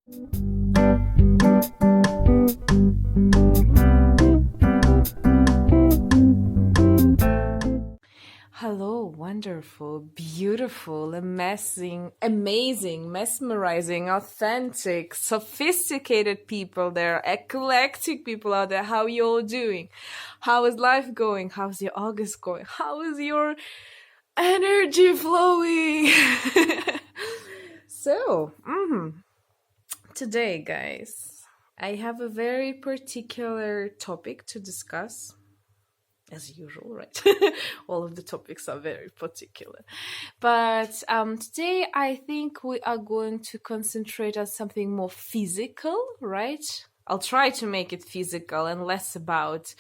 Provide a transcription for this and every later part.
Hello, wonderful, beautiful, amazing, mesmerizing, authentic, sophisticated people there, eclectic people out there. How you all doing? How is life going? How's your August going? How is your energy flowing? So, today, guys, I have a very particular topic to discuss. As usual, right? All of the topics are very particular. But today I think we are going to concentrate on something more physical, right? I'll try to make it physical and less about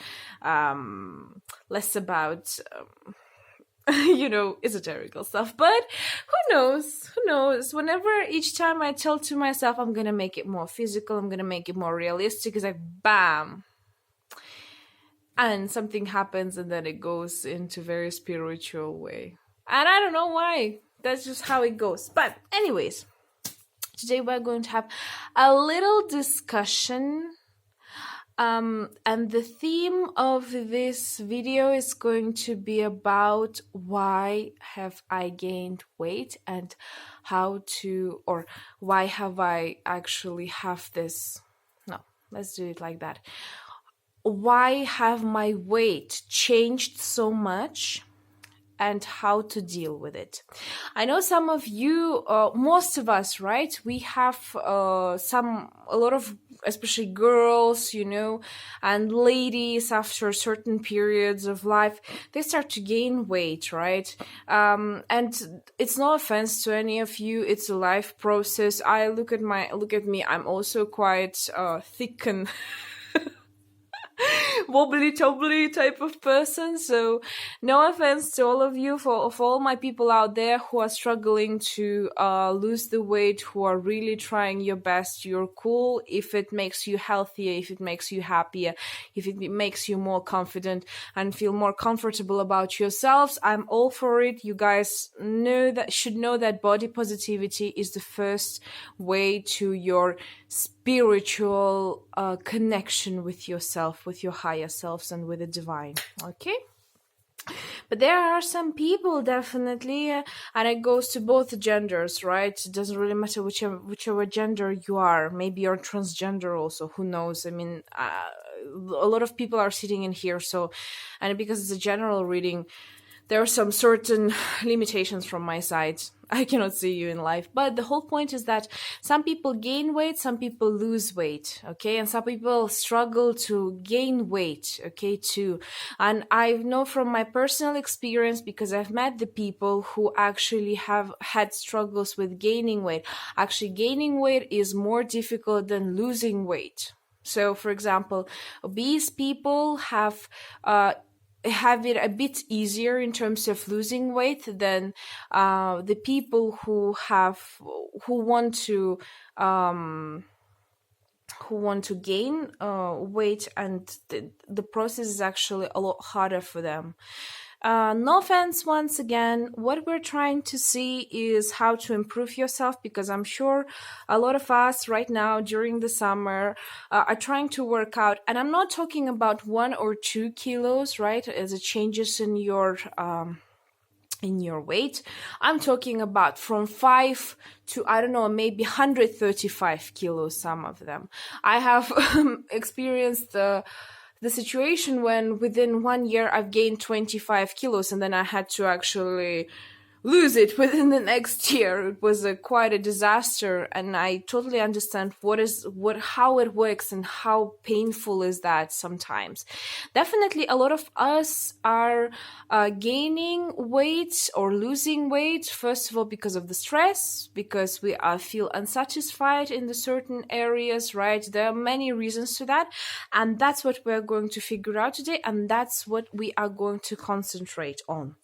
esoterical stuff. But who knows? Who knows? Whenever each time I tell to myself I'm gonna make it more physical, I'm gonna make it more realistic, it's like bam, and something happens and then it goes into very spiritual way, and I don't know why. That's just how it goes. But anyways, today we're going to have a little discussion, and the theme of this video is going to be about why have I gained weight and why have I actually have this. No, let's do it like that. Why have my weight changed so much and how to deal with it? I know some of you, most of us, right? We have a lot of, especially girls, and ladies after certain periods of life, they start to gain weight, right? And it's no offense to any of you. It's a life process. Look at me. I'm also quite thick and wobbly type of person, so no offense to all of you, for all my people out there who are struggling to lose the weight, who are really trying your best. You're cool if it makes you healthier, if it makes you happier, if it makes you more confident and feel more comfortable about yourselves. I'm all for it. You guys should know that body positivity is the first way to your spiritual connection with yourself, with your higher selves, and with the divine. Okay? But there are some people, definitely, and it goes to both genders, right? It doesn't really matter whichever gender you are. Maybe you're transgender also, who knows? I mean, a lot of people are sitting in here, and because it's a general reading, there are some certain limitations from my side. I cannot see you in life. But the whole point is that some people gain weight, some people lose weight, okay? And some people struggle to gain weight, okay, too. And I know from my personal experience, because I've met the people who actually have had struggles with gaining weight. Actually, gaining weight is more difficult than losing weight. So, for example, obese people have it a bit easier in terms of losing weight than the people who want to gain weight, and the process is actually a lot harder for them. No offense, once again, what we're trying to see is how to improve yourself, because I'm sure a lot of us right now during the summer are trying to work out, and I'm not talking about 1 or 2 kilos, right, as it changes in your weight. I'm talking about from 5 to, I don't know, maybe 135 kilos, some of them. I have experienced the situation when within 1 year I've gained 25 kilos, and then I had to actually lose it within the next year. It was quite a disaster, and I totally understand how it works and how painful is that sometimes. Definitely, a lot of us are gaining weight or losing weight, first of all, because of the stress, because we feel unsatisfied in the certain areas, right? There are many reasons to that, and that's what we're going to figure out today, and that's what we are going to concentrate on.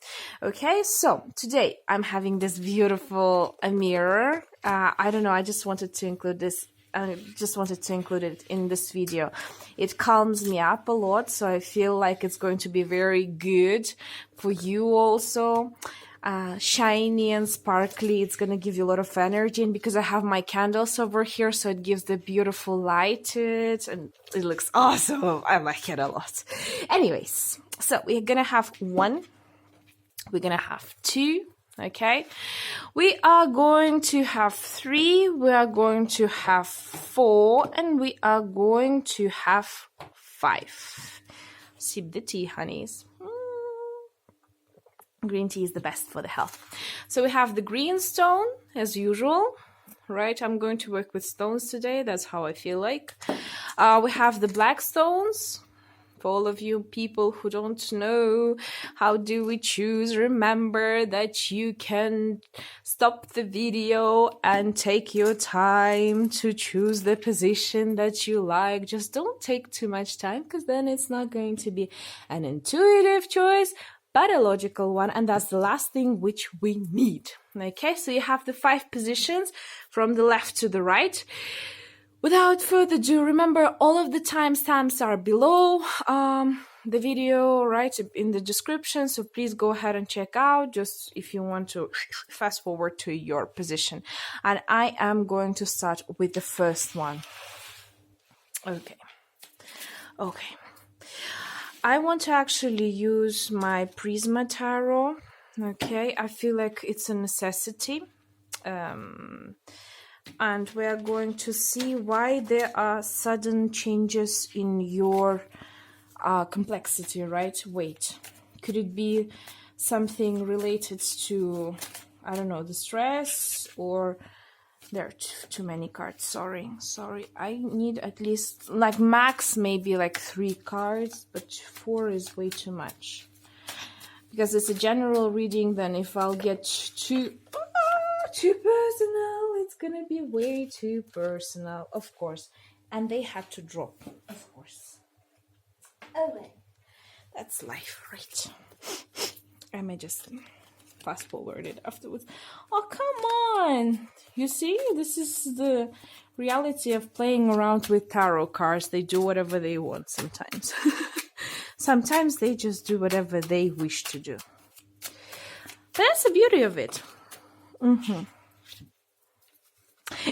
Okay, so today I'm having this beautiful mirror. I don't know, I just wanted to include this. I just wanted to include it in this video. It calms me up a lot, so I feel like it's going to be very good for you also. shiny and sparkly. It's gonna give you a lot of energy, and because I have my candles over here, so it gives the beautiful light to it, and it looks awesome. I like it a lot. Anyways, so we're gonna have 1, we're gonna have 2, okay, we are going to have 3, we are going to have 4, and we are going to have 5. Sip the tea, honeys. Green tea is the best for the health. So we have the green stone as usual, right? I'm going to work with stones today. That's how I feel like. We have the black stones. For all of you people who don't know, how do we choose? Remember that you can stop the video and take your time to choose the position that you like. Just don't take too much time, because then it's not going to be an intuitive choice, but a logical one, and that's the last thing which we need. Okay, so you have the 5 positions from the left to the right. Without further ado, remember all of the timestamps are below the video, right, in the description, so please go ahead and check out, just if you want to fast forward to your position. And I am going to start with the first one. Okay. I want to actually use my Prisma Tarot, okay? I feel like it's a necessity. And we are going to see why there are sudden changes in your complexity, right? Wait, could it be something related to, I don't know, the stress, or... There are too many cards. Sorry. I need at least, like, max maybe like 3 cards, but 4 is way too much. Because it's a general reading, then if I'll get too personal, it's gonna be way too personal, of course. And they had to drop, of course. Oh well. That's life, right? I may just fast forward it afterwards. Oh, come on! You see, this is the reality of playing around with tarot cards. They do whatever they want sometimes. Sometimes they just do whatever they wish to do. But that's the beauty of it.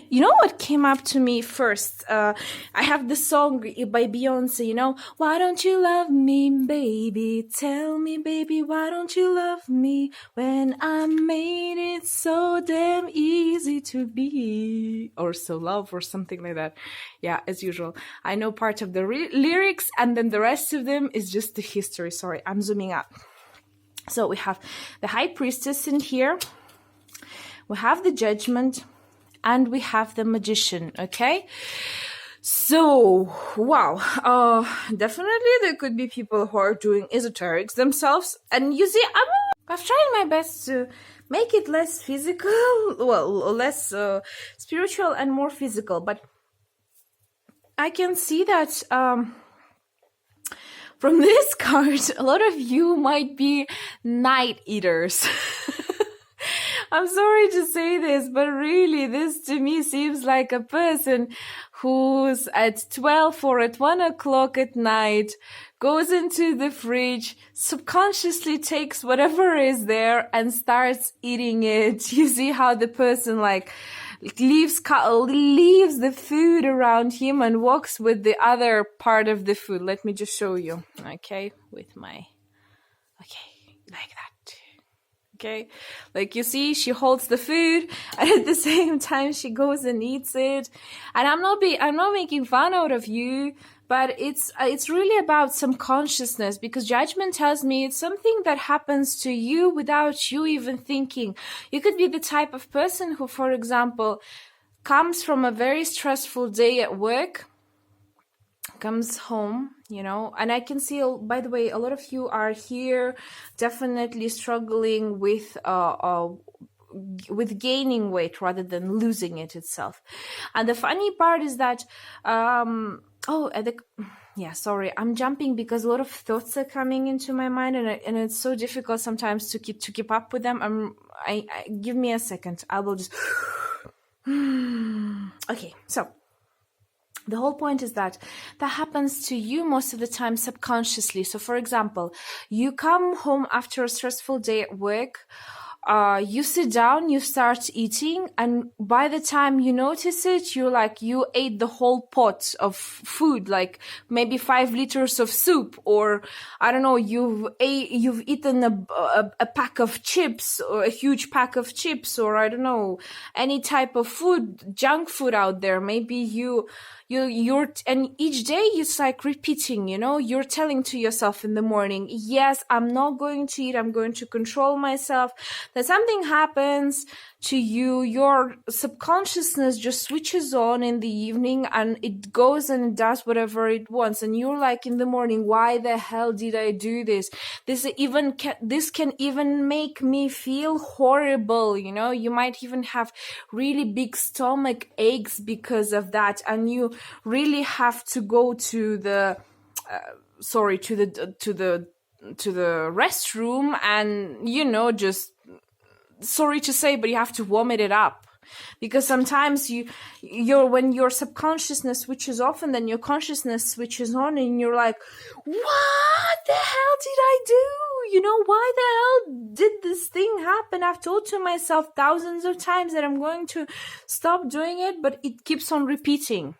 You know what came up to me first? I have the song by Beyonce, you know, why don't you love me, baby? Tell me, baby, why don't you love me when I made it so damn easy to be? Or so love, or something like that. Yeah, as usual. I know part of the lyrics, and then the rest of them is just the history. Sorry, I'm zooming out. So we have the High Priestess in here. We have the Judgment. And we have the Magician, okay? So, wow. Definitely there could be people who are doing esoterics themselves. And you see, I've tried my best to make it less physical, well, less spiritual and more physical. But I can see that from this card, a lot of you might be night eaters. I'm sorry to say this, but really, this to me seems like a person who's at 12 or at 1 o'clock at night, goes into the fridge, subconsciously takes whatever is there and starts eating it. You see how the person leaves the food around him and walks with the other part of the food. Let me just show you, okay, with my, okay, like that. Okay, like you see, she holds the food, and at the same time she goes and eats it. And I'm not making fun out of you, but it's really about some consciousness, because Judgment tells me it's something that happens to you without you even thinking. You could be the type of person who, for example, comes from a very stressful day at work, comes home, you know, and I can see, by the way, a lot of you are here definitely struggling with gaining weight rather than losing it itself. And the funny part is that sorry, I'm jumping because a lot of thoughts are coming into my mind, and it's so difficult sometimes to keep up with them. Give me a second, I will just okay. So the whole point is that happens to you most of the time subconsciously. So, for example, you come home after a stressful day at work, you sit down, you start eating, and by the time you notice it, you're like, you ate the whole pot of food, like maybe 5 liters of soup, or I don't know, you've eaten a pack of chips, or a huge pack of chips, or I don't know, any type of food, junk food out there. Maybe you're and each day it's like repeating, you're telling to yourself in the morning, yes, I'm not going to eat, I'm going to control myself. Then something happens to you, your subconsciousness just switches on in the evening, and it goes and does whatever it wants, and you're like in the morning, why the hell did I do this? This can even make me feel horrible. You might even have really big stomach aches because of that, and you really have to go to the restroom, and just, sorry to say, but you have to vomit it up, because sometimes when your subconsciousness switches off and then your consciousness switches on, and you're like, what the hell did I do? Why the hell did this thing happen? I've told to myself thousands of times that I'm going to stop doing it, but it keeps on repeating.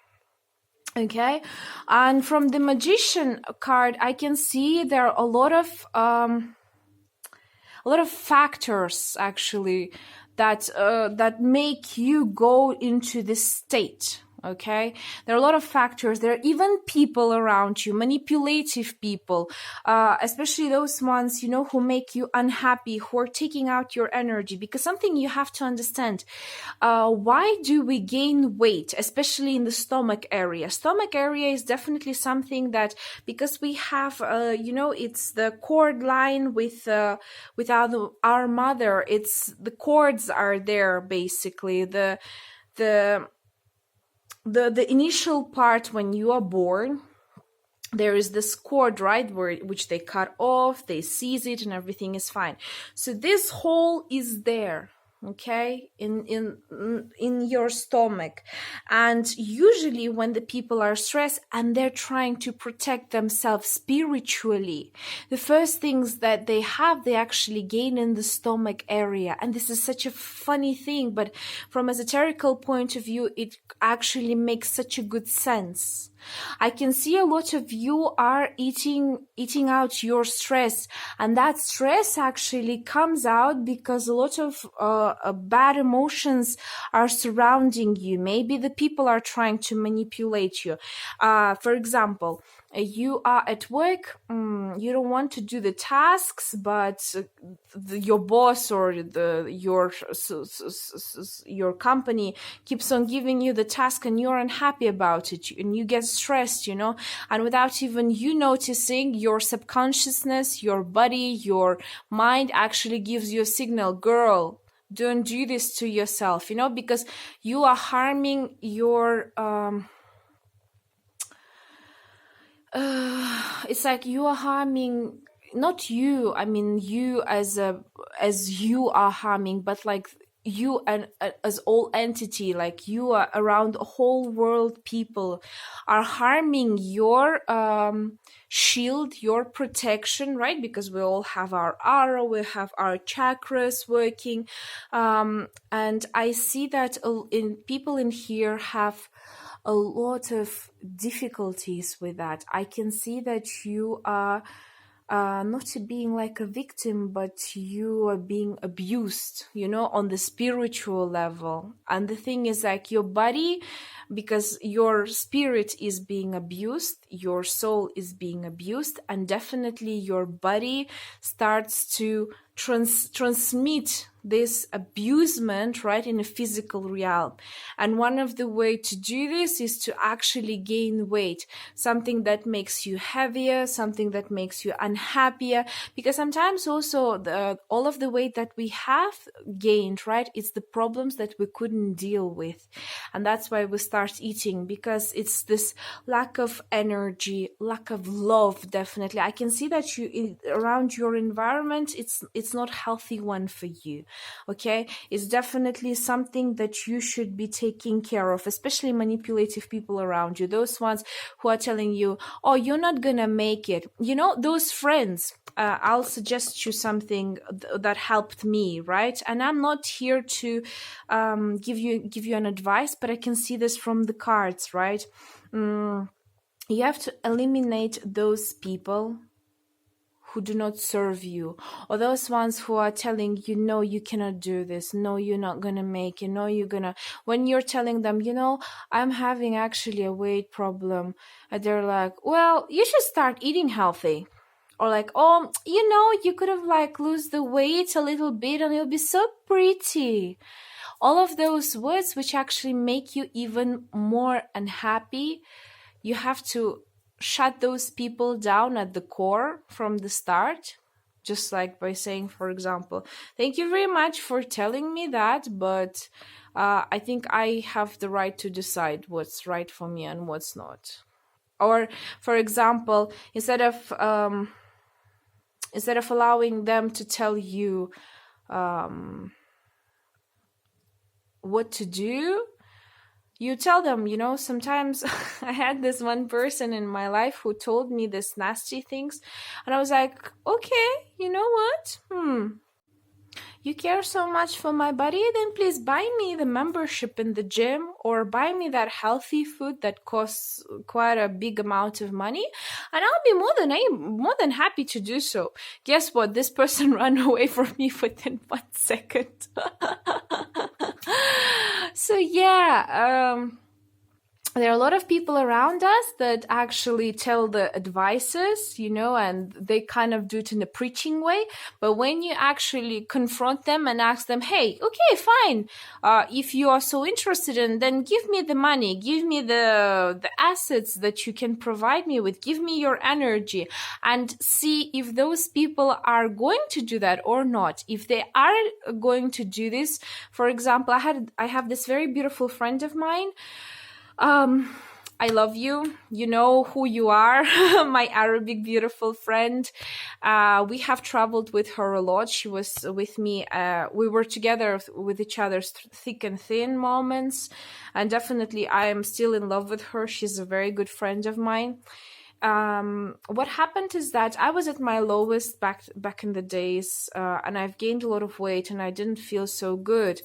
Okay, and from the Magician card, I can see there are a lot of factors actually that make you go into this state. Okay, there are a lot of factors. There are even people around you, manipulative people, especially those ones, who make you unhappy, who are taking out your energy. Because something you have to understand, why do we gain weight, especially in the stomach area? Stomach area is definitely something that, because we have, it's the cord line with our mother. It's the cords are there, basically. The initial part when you are born, there is this cord, right, which they cut off, they seize it, and everything is fine. So this hole is there, okay, in your stomach. And usually when the people are stressed and they're trying to protect themselves spiritually, the first things that they actually gain in the stomach area. And this is such a funny thing, but from a esoterical point of view, it actually makes such a good sense. I can see a lot of you are eating out your stress, and that stress actually comes out because a lot of bad emotions are surrounding you. Maybe the people are trying to manipulate you. For example, you are at work, you don't want to do the tasks, but your boss or your company keeps on giving you the task, and you're unhappy about it, and you get stressed, and without even you noticing, your subconsciousness, your body, your mind actually gives you a signal, girl, don't do this to yourself, because you are harming your it's like you are harming, not you, I mean you as you are harming, but like you and as all entity, like you are around a whole world, people are harming your shield, your protection, right? Because we all have our aura, we have our chakras working, and I see that in people in here have a lot of difficulties with that. I can see that you are not being like a victim, but you are being abused, on the spiritual level. And the thing is, like, your body, because your spirit is being abused, your soul is being abused, and definitely your body starts to transmit this abusement, right, in a physical realm. And one of the way to do this is to actually gain weight, something that makes you heavier, something that makes you unhappier, because sometimes also all of the weight that we have gained, right, it's the problems that we couldn't deal with, and that's why we start eating, because it's this lack of energy, lack of love. Definitely I can see that you around your environment, it's not healthy one for you. Okay, it's definitely something that you should be taking care of, especially manipulative people around you, those ones who are telling you, oh, you're not gonna make it, those friends. I'll suggest you something that helped me, right? And I'm not here to give you an advice, but I can see this from the cards, right? You have to eliminate those people who do not serve you, or those ones who are telling you, no, you cannot do this, no, you're not gonna make it, no, you're gonna, when you're telling them, I'm having actually a weight problem, and they're like, well, you should start eating healthy. Or like, oh, you could have like lose the weight a little bit and you'll be so pretty. All of those words which actually make you even more unhappy, you have to shut those people down at the core from the start, just like by saying, for example, thank you very much for telling me that, but I think I have the right to decide what's right for me and what's not. Or, for example, instead of allowing them to tell you what to do, you tell them, sometimes I had this one person in my life who told me this nasty things, and I was like, okay, you know what? You care so much for my body, then please buy me the membership in the gym, or buy me that healthy food that costs quite a big amount of money, and I'll be more than happy to do so. Guess what? This person ran away from me within 1 second. So yeah, there are a lot of people around us that actually tell the advices, and they kind of do it in a preaching way. But when you actually confront them and ask them, hey, okay, fine. If you are so interested then give me the money, give me the assets that you can provide me with, give me your energy, and see if those people are going to do that or not. If they are going to do this, for example, I have this very beautiful friend of mine. I love you. You know who you are, my Arabic beautiful friend. We have traveled with her a lot. She was with me. We were together with each other's thick and thin moments. And definitely I am still in love with her. She's a very good friend of mine. What happened is that I was at my lowest back in the days, and I've gained a lot of weight and I didn't feel so good.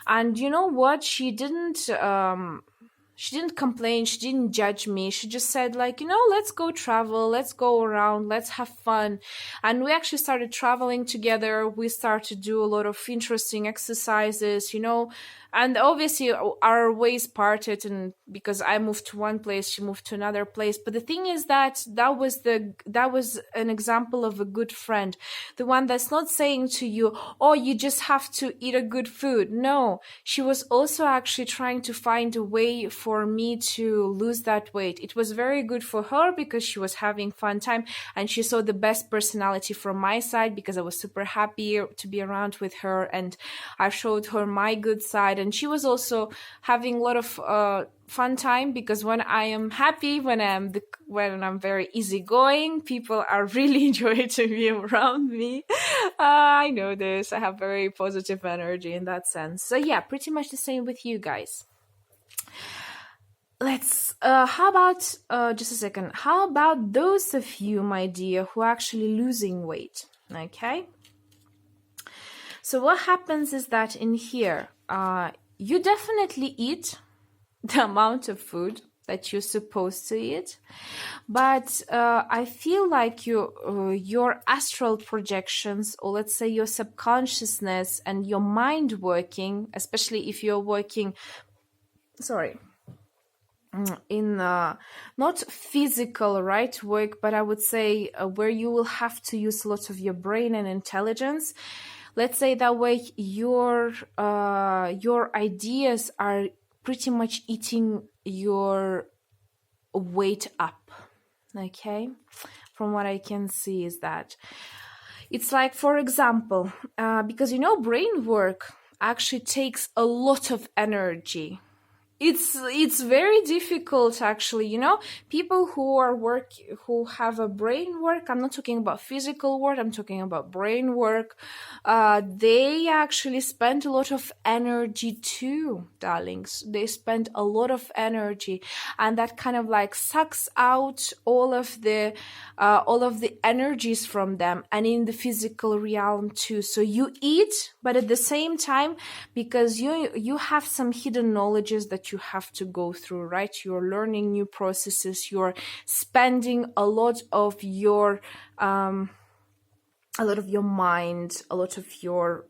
And you know what? She didn't complain. She didn't judge me. She just said like, let's go travel. Let's go around. Let's have fun. And we actually started traveling together. We started to do a lot of interesting exercises, and obviously our ways parted, and because I moved to one place, she moved to another place. But the thing is that was an example of a good friend. The one that's not saying to you, oh, you just have to eat a good food. No, she was also actually trying to find a way for me to lose that weight. It was very good for her because she was having fun time, and she saw the best personality from my side because I was super happy to be around with her, and I showed her my good side. And she was also having a lot of fun time, because when I am happy, when I'm very easygoing, people are really enjoying to be around me. I know this. I have very positive energy in that sense. So yeah, pretty much the same with you guys. How about just a second. How about those of you, my dear, who are actually losing weight? Okay. So what happens is that in here, you definitely eat the amount of food that you're supposed to eat, but I feel like your astral projections, or let's say your subconsciousness and your mind working, especially if you're working, in not physical work, but I would say where you will have to use a lot of your brain and intelligence. Let's say that way your ideas are pretty much eating your weight up. Okay, from what I can see is that it's like, for example, because brain work actually takes a lot of energy. It's very difficult, actually. People who have a brain work. I'm not talking about physical work, I'm talking about brain work. They actually spend a lot of energy too, darlings. They spend a lot of energy, and that kind of like sucks out all of the energies from them, and in the physical realm too. So you eat, but at the same time, because you have some hidden knowledges that you have to go through, right? You're learning new processes, you're spending a lot of your mind, a lot of your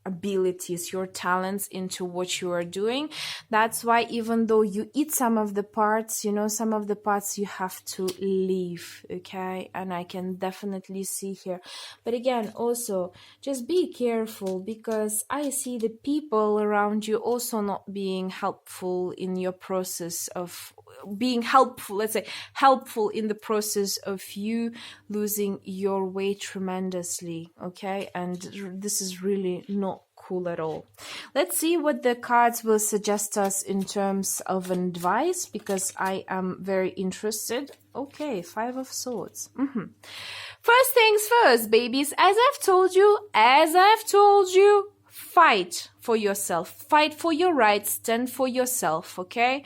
abilities, your talents into what you are doing. That's why even though you eat some of the parts, some of the parts you have to leave, okay? And I can definitely see here. But again, also, just be careful, because I see the people around you also not being helpful in your process of being helpful, let's say helpful in the process of you losing your weight tremendously, okay? And this is really not cool at all. Let's see what the cards will suggest us in terms of advice, because I am very interested. Okay, 5 of Swords. First things first, babies, as I've told you, fight for yourself, fight for your rights, stand for yourself, okay?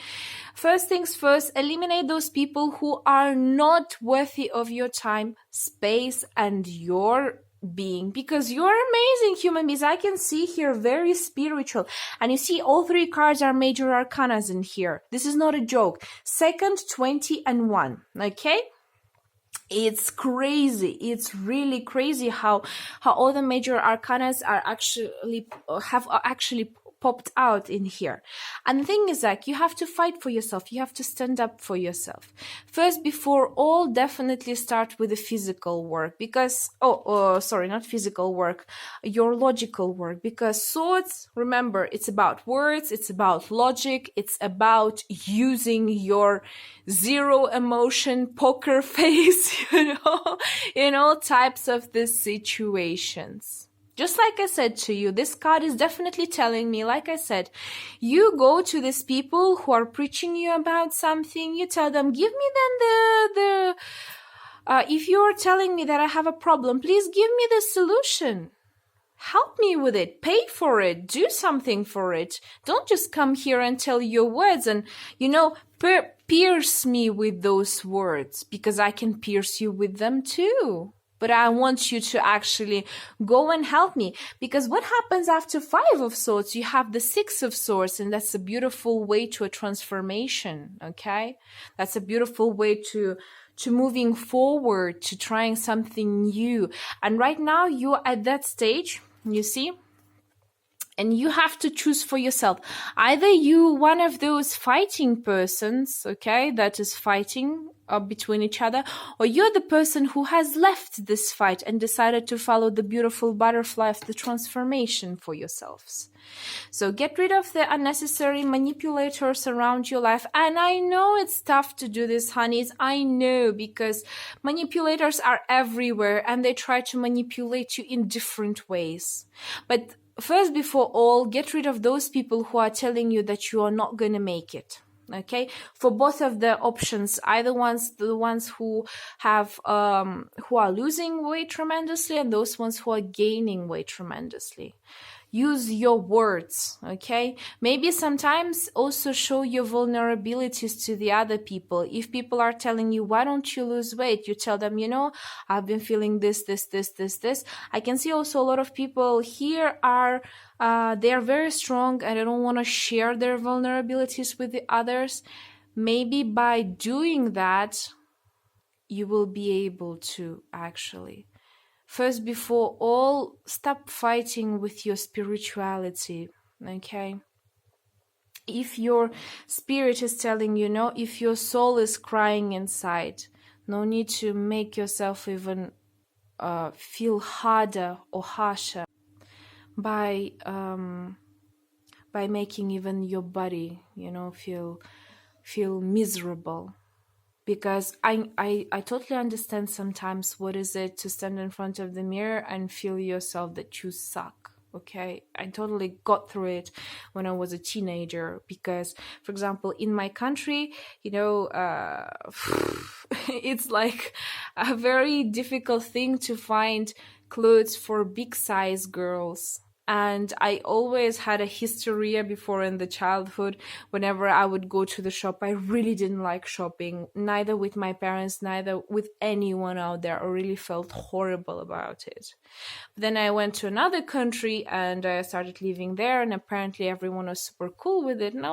First things first, eliminate those people who are not worthy of your time, space, and your being, because you're amazing human beings. I can see here very spiritual, and you see all 3 cards are major arcanas in here. This is not a joke. Second, 20 and 1, okay? It's crazy. It's really crazy how all the major arcanas are actually popped out in here. And the thing is, like, you have to fight for yourself. You have to stand up for yourself. First, before all, definitely start with the physical work, because sorry, not physical work, your logical work, because swords, remember, it's about words, it's about logic, it's about using your zero emotion poker face, in all types of these situations. Just like I said to you, this card is definitely telling me, like I said, you go to these people who are preaching you about something, you tell them, give me then if you're telling me that I have a problem, please give me the solution. Help me with it, pay for it, do something for it. Don't just come here and tell your words and, pierce me with those words, because I can pierce you with them too. But I want you to actually go and help me, because what happens after 5 of Swords? You have the 6 of Swords, and that's a beautiful way to a transformation, okay? That's a beautiful way to moving forward, to trying something new. And right now you're at that stage, you see? And you have to choose for yourself. Either you one of those fighting persons, okay, that is fighting between each other, or you're the person who has left this fight and decided to follow the beautiful butterfly of the transformation for yourselves. So get rid of the unnecessary manipulators around your life. And I know it's tough to do this, honeys. I know, because manipulators are everywhere and they try to manipulate you in different ways. But first, before all, get rid of those people who are telling you that you are not going to make it. Okay, for both of the options, either the ones who have who are losing weight tremendously, and those ones who are gaining weight tremendously. Use your words, okay? Maybe sometimes also show your vulnerabilities to the other people. If people are telling you, why don't you lose weight? You tell them, I've been feeling this. I can see also a lot of people here are, they are very strong and they don't want to share their vulnerabilities with the others. Maybe by doing that, you will be able to actually. First, before all, stop fighting with your spirituality, okay? If your spirit is telling you, if your soul is crying inside, no need to make yourself even feel harder or harsher by making even your body, feel miserable. Because I totally understand sometimes what is it to stand in front of the mirror and feel yourself that you suck, Okay, I totally got through it when I was a teenager because, for example, in my country, it's like a very difficult thing to find clothes for big size girls. And I always had a hysteria before in the childhood. Whenever I would go to the shop, I really didn't like shopping, neither with my parents, neither with anyone out there. I really felt horrible about it. Then I went to another country and I started living there, and apparently everyone was super cool with it, and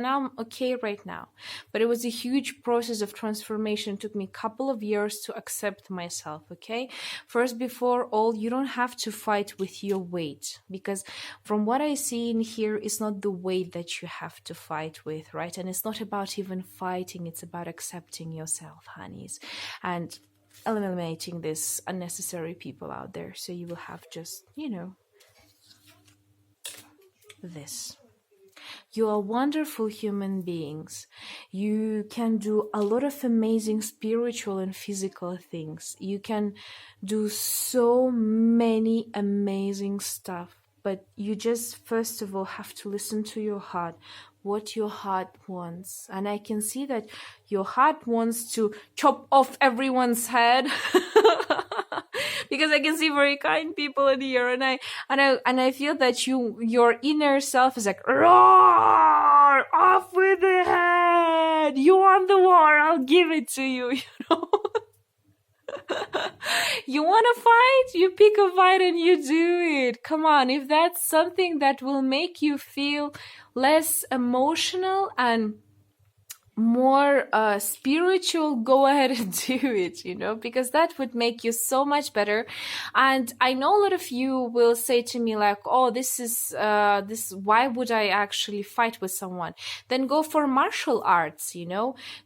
I'm okay right now. But it was a huge process of transformation. It took me a couple of years to accept myself. Okay, first, before all, you don't have to fight with your weight, because from what I see in here, it's not the weight that you have to fight with, right? And it's not about even fighting, it's about accepting yourself, honeys, and eliminating this unnecessary people out there, so you will have just this. You are wonderful human beings. You can do a lot of amazing spiritual and physical things. You can do so many amazing stuff, but you just first of all have to listen to your heart, what your heart wants. And I can see that your heart wants to chop off everyone's head because I can see very kind people in here, and I feel that your inner self is like, roar, off with the head. You want the war, I'll give it to you. You want to fight? You pick a fight and you do it. Come on, if that's something that will make you feel less emotional and more spiritual, go ahead and do it, because that would make you so much better. And I know a lot of you will say to me like, oh, this is why would I actually fight with someone? Then go for martial arts,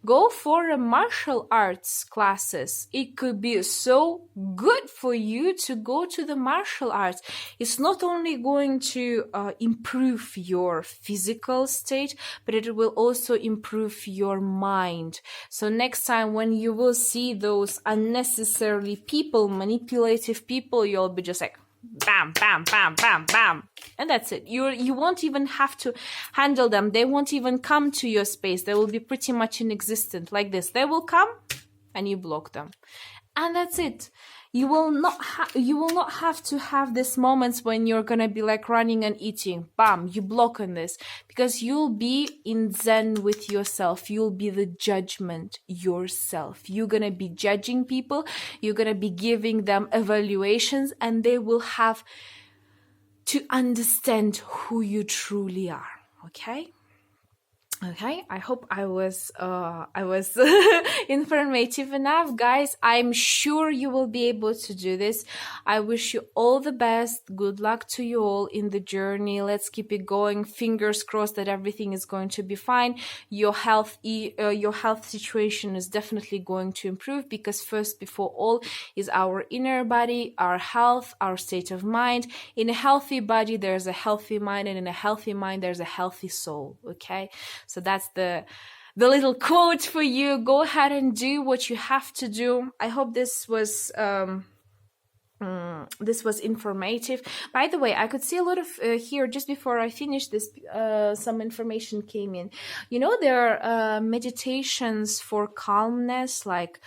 go for a martial arts classes. It could be so good for you to go to the martial arts. It's not only going to improve your physical state, but it will also improve your mind. So next time when you will see those unnecessarily manipulative people, you'll be just like, bam, bam, bam, bam, bam. And that's it. You won't even have to handle them. They won't even come to your space. They will be pretty much inexistent like this. They will come and you block them. And that's it. You will not have to have these moments when you're gonna be like running and eating. Bam, you block on this, because you'll be in zen with yourself. You'll be the judgment yourself. You're gonna be judging people. You're gonna be giving them evaluations, and they will have to understand who you truly are. Okay? Okay, I hope I was informative enough, guys. I'm sure you will be able to do this. I wish you all the best. Good luck to you all in the journey. Let's keep it going. Fingers crossed that everything is going to be fine. Your health situation is definitely going to improve, because first, before all, is our inner body, our health, our state of mind. In a healthy body, there's a healthy mind, and in a healthy mind, there's a healthy soul. Okay. So that's the little quote for you. Go ahead and do what you have to do. I hope this was informative. By the way, I could see a lot of here just before I finished this. Some information came in. There are meditations for calmness, like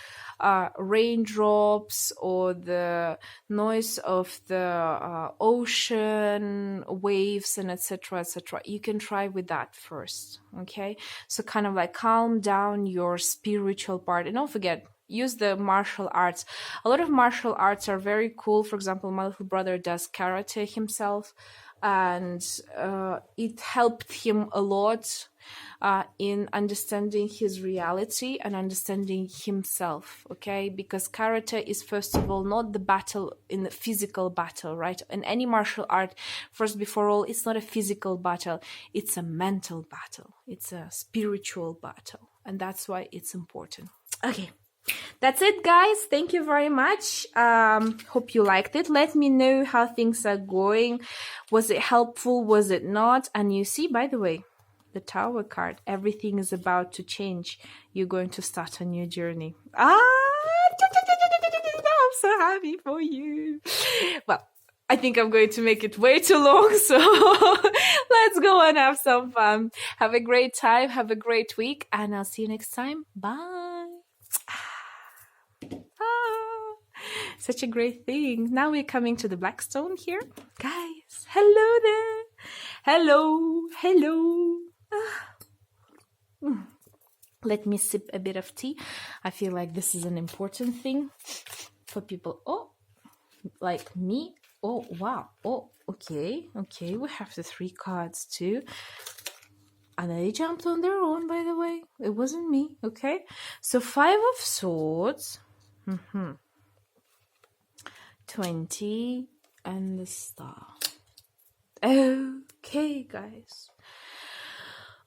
raindrops or the noise of the ocean waves, and etc. etc. You can try with that first. Okay, so kind of like calm down your spiritual part, and don't forget, use the martial arts. A lot of martial arts are very cool. For example, my little brother does karate himself, and it helped him a lot in understanding his reality and understanding himself. Okay, because karate is first of all not the battle in the physical battle, right? In any martial art, first before all, it's not a physical battle, it's a mental battle, it's a spiritual battle, and that's why it's important. Okay, that's it, guys. Thank you very much. Hope you liked it. Let me know how things are going. Was it helpful? Was it not? And you see, by the way, the Tower card, everything is about to change. You're going to start a new journey. I'm so happy for you. Well, I think I'm going to make it way too long, so let's go and have some fun. Have a great time, have a great week, and I'll see you next time. Bye. Such a great thing. Now we're coming to the Blackstone here. Guys, hello there. Hello. Let me sip a bit of tea. I feel like this is an important thing for people. Oh, like me. Oh, wow. Oh, okay. We have the 3 cards too. And they jumped on their own, by the way. It wasn't me, okay? So 5 of Swords. 20 and the Star. Okay, guys.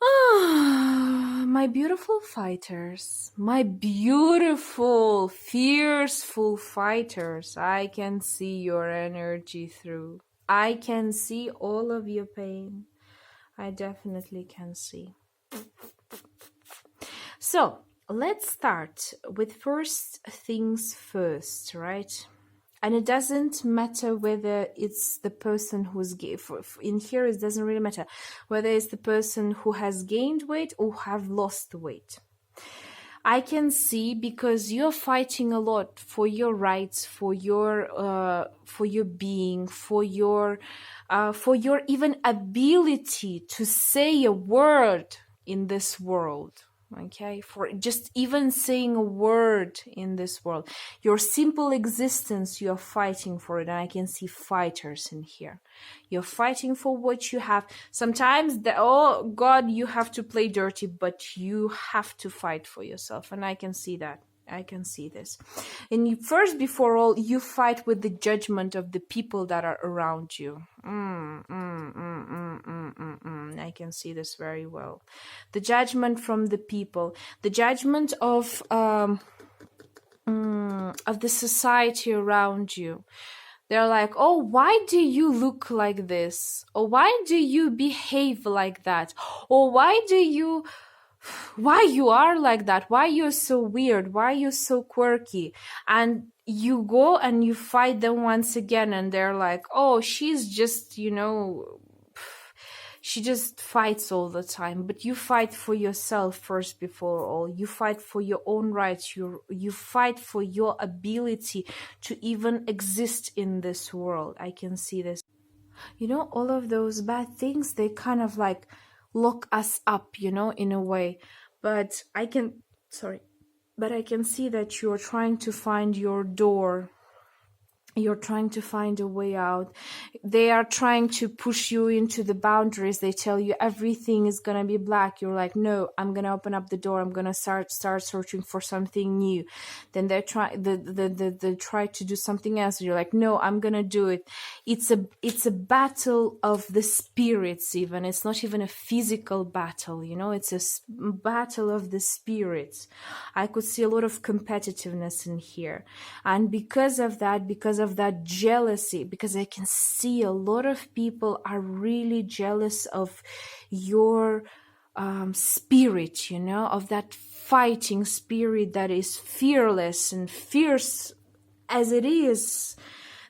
My beautiful fighters, my beautiful, fierceful fighters, I can see your energy through. I can see all of your pain. I definitely can see. So, let's start with first things first, right? And it doesn't matter whether it's the person who's in here. It doesn't really matter whether it's the person who has gained weight or have lost weight. I can see because you're fighting a lot for your rights, for your being, for your even ability to say a word in this world. Okay, for just even saying a word in this world, your simple existence, you're fighting for it. And I can see fighters in here. You're fighting for what you have. Sometimes, oh God, you have to play dirty, but you have to fight for yourself. And I can see that. I can see this. And you, first, before all, you fight with the judgment of the people that are around you. I can see this very well. The judgment from the people, the judgment of the society around you. They're like, oh, why do you look like this? Or why do you behave like that? Or why you are like that? Why you're so weird? Why you're so quirky? And you go and you fight them once again, and they're like, oh, she's just, she just fights all the time. But you fight for yourself first before all. You fight for your own rights. You fight for your ability to even exist in this world. I can see this. All of those bad things, they kind of like lock us up, in a way. But I can see that you're trying to find your door. You're trying to find a way out. They are trying to push you into the boundaries. They tell you everything is gonna be black. You're like, no, I'm gonna open up the door. I'm gonna start searching for something new. Then they try to do something else. You're like, no, I'm gonna do it. It's a battle of the spirits. Even it's not even a physical battle. It's a battle of the spirits. I could see a lot of competitiveness in here, and because of that jealousy, because I can see a lot of people are really jealous of your spirit, of that fighting spirit that is fearless and fierce as it is.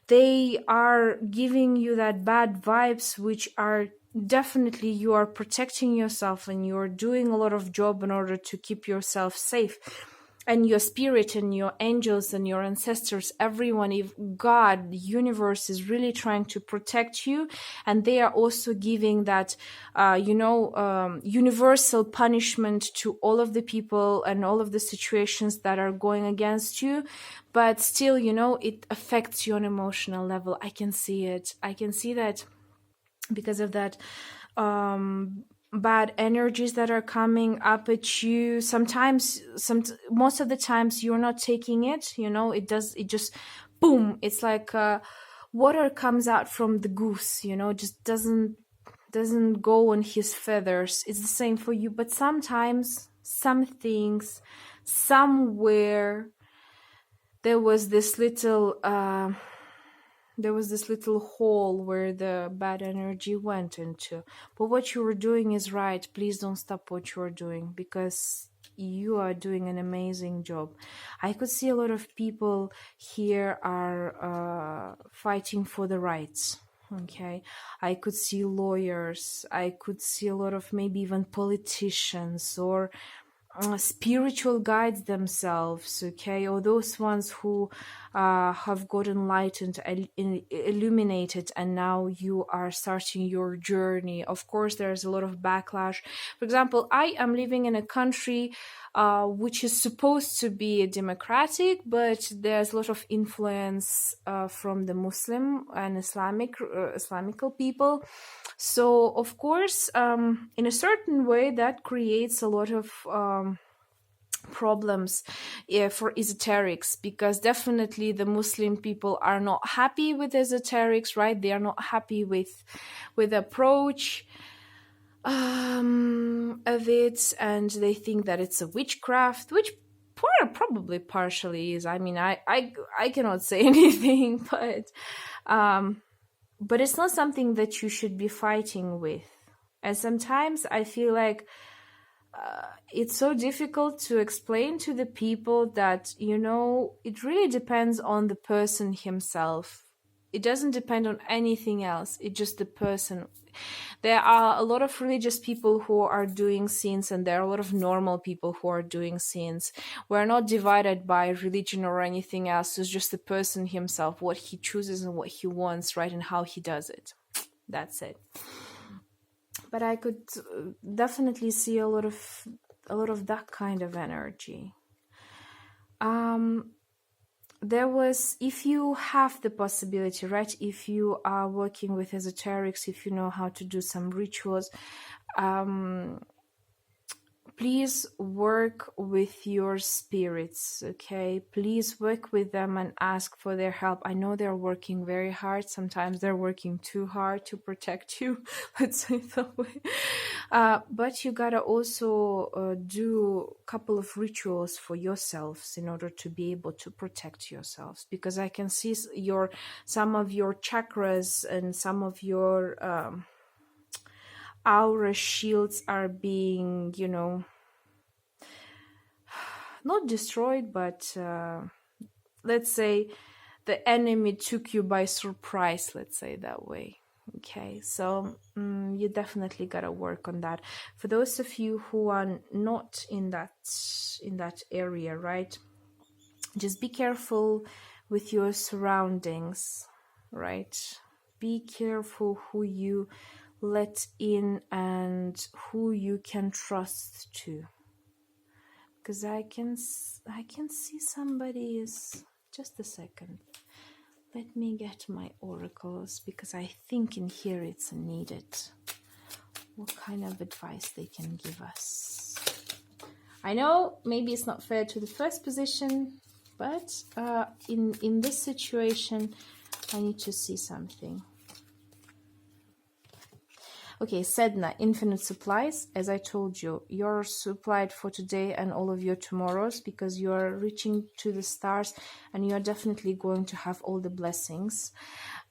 They are giving you that bad vibes, which are definitely, you are protecting yourself and you're doing a lot of job in order to keep yourself safe. And your spirit and your angels and your ancestors, everyone, if God, the universe is really trying to protect you. And they are also giving that, universal punishment to all of the people and all of the situations that are going against you. But still, it affects you on an emotional level. I can see it. I can see that because of that, bad energies that are coming up at you. Most of the times you're not taking it, it just boom, it's like water comes out from the goose, just doesn't go on his feathers. It's the same for you. But sometimes some things somewhere there was this little hole where the bad energy went into. But what you were doing is right. Please don't stop what you are doing, because you are doing an amazing job. I could see a lot of people here are fighting for the rights. Okay, I could see lawyers, I could see a lot of maybe even politicians or spiritual guides themselves, okay, or those ones who have got enlightened, illuminated, and now you are starting your journey. Of course, there's a lot of backlash. For example, I am living in a country which is supposed to be democratic, but there's a lot of influence from the Muslim and Islamical people. So, of course, in a certain way, that creates a lot of problems for esoterics, because definitely the Muslim people are not happy with esoterics, right? They are not happy with the approach of it, and they think that it's a witchcraft, which probably partially is. I mean, I cannot say anything, but it's not something that you should be fighting with. And sometimes I feel like it's so difficult to explain to the people that, it really depends on the person himself. It doesn't depend on anything else. It's just the person. There are a lot of religious people who are doing sins, and there are a lot of normal people who are doing sins. We're not divided by religion or anything else. It's just the person himself, what he chooses and what he wants, right, and how he does it. That's it. But I could definitely see a lot of that kind of energy. There was, if you have the possibility, right, if you are working with esoterics, if you know how to do some rituals, please work with your spirits, okay? Please work with them and ask for their help. I know they're working very hard. Sometimes they're working too hard to protect you, let's say it that way. But you gotta also do a couple of rituals for yourselves in order to be able to protect yourselves. Because I can see some of your chakras and some of your aura shields are being, not destroyed, but let's say the enemy took you by surprise, let's say that way. Okay, so you definitely gotta work on that. For those of you who are not in that area, right, just be careful with your surroundings, right? Be careful who you let in and who you can trust to, because I can see somebody is, just a second, let me get my oracles, because I think in here it's needed, what kind of advice they can give us. I know maybe it's not fair to the first position, but in this situation I need to see something. Okay, Sedna, infinite supplies. As I told you, you're supplied for today and all of your tomorrows, because you are reaching to the stars and you are definitely going to have all the blessings.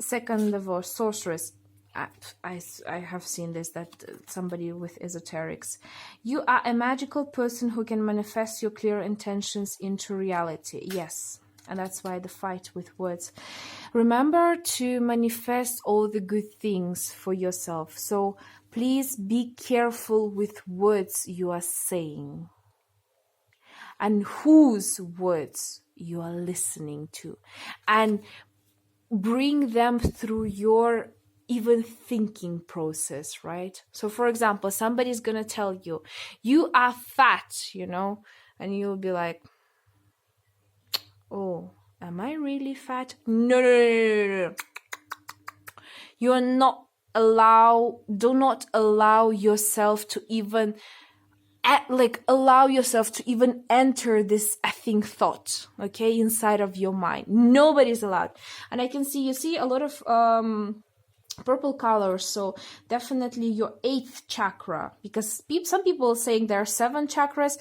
Second of all, sorceress. I have seen this, that somebody with esoterics. You are a magical person who can manifest your clear intentions into reality. Yes. And that's why the fight with words. Remember to manifest all the good things for yourself. So please be careful with words you are saying and whose words you are listening to, and bring them through your even thinking process, right? So for example, somebody's gonna tell you, you are fat, and you'll be like, oh, am I really fat? No. You are not do not allow yourself to even, allow yourself to even enter this thought, okay, inside of your mind. Nobody's allowed. And I can see, a lot of purple color, so definitely your 8th chakra, because some people are saying there are 7 chakras,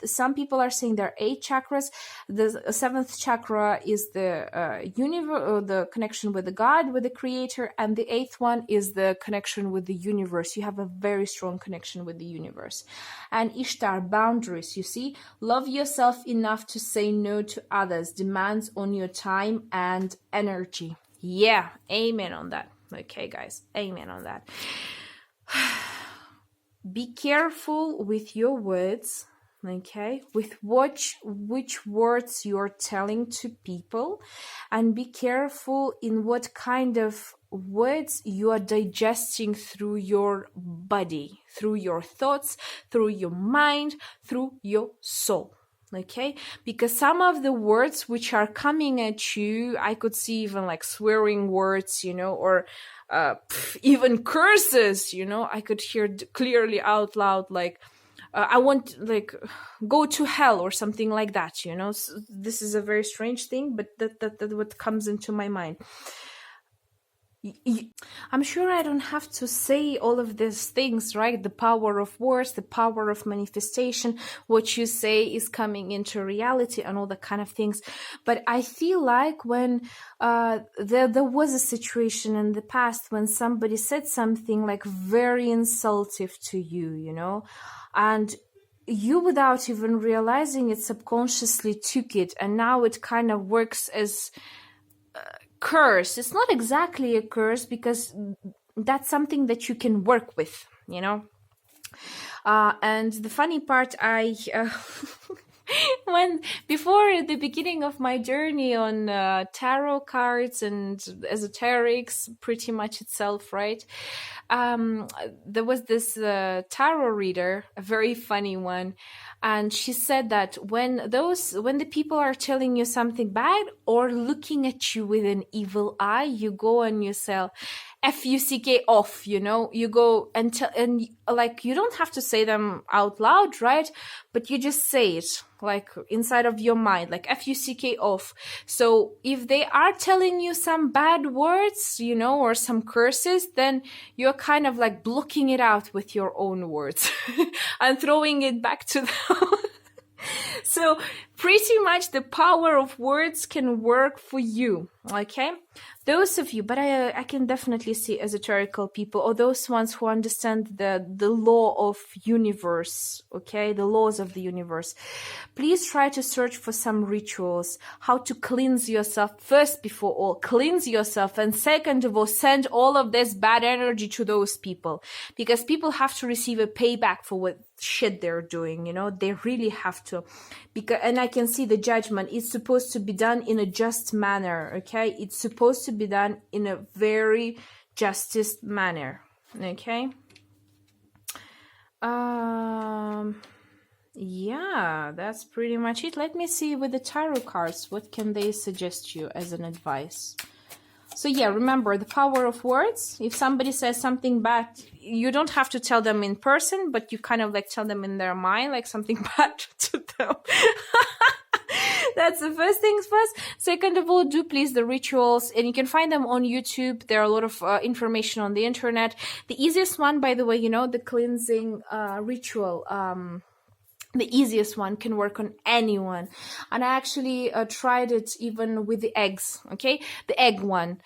some people are saying there are 8 chakras. The 7th chakra is the universe, the connection with the God, with the creator, and the 8th one is the connection with the universe. You have a very strong connection with the universe. And Ishtar, boundaries, you see, love yourself enough to say no to others, demands on your time and energy. Yeah, amen on that. Okay, guys, amen on that. Be careful with your words, okay, with which words you're telling to people, and be careful in what kind of words you are digesting through your body, through your thoughts, through your mind, through your soul. Okay, because some of the words which are coming at you, I could see even like swearing words, you know, or even curses, you know, I could hear clearly out loud, like, I want, like, go to hell or something like that, you know. So this is a very strange thing, but that what comes into my mind. I'm sure I don't have to say all of these things, right? The power of words, the power of manifestation, what you say is coming into reality and all that kind of things. But I feel like when there was a situation in the past when somebody said something like very insultive to you, you know, and you, without even realizing it, subconsciously took it, and now it kind of works as curse. It's not exactly a curse, because that's something that you can work with, you know. And the funny part, when before the beginning of my journey on tarot cards and esoterics, pretty much itself, right? There was this tarot reader, a very funny one, and she said that when the people are telling you something bad or looking at you with an evil eye, you go and you say F-U-C-K off, you know, you go and and like, you don't have to say them out loud, right? But you just say it like inside of your mind, like F-U-C-K off. So if they are telling you some bad words, you know, or some curses, then you're kind of like blocking it out with your own words and throwing it back to them. So pretty much the power of words can work for you, okay? Those of you, but I can definitely see esoterical people, or those ones who understand the law of universe, okay? The laws of the universe. Please try to search for some rituals, how to cleanse yourself first, before all, cleanse yourself, and second of all, send all of this bad energy to those people, because people have to receive a payback for what shit they're doing, you know, they really have to. Because, and I can see the judgment. It's supposed to be done in a just manner, okay? It's supposed to be done in a very justice manner, okay? Yeah, that's pretty much it. Let me see with the tarot cards, what can they suggest you as an advice? So yeah, remember the power of words. If somebody says something bad, you don't have to tell them in person, but you kind of like tell them in their mind, like something bad to them. That's the first things first. Second of all, do please the rituals, and you can find them on YouTube. There are a lot of information on the internet. The easiest one, by the way, you know, the cleansing ritual, the easiest one can work on anyone. And I actually tried it even with the eggs, okay? The egg one.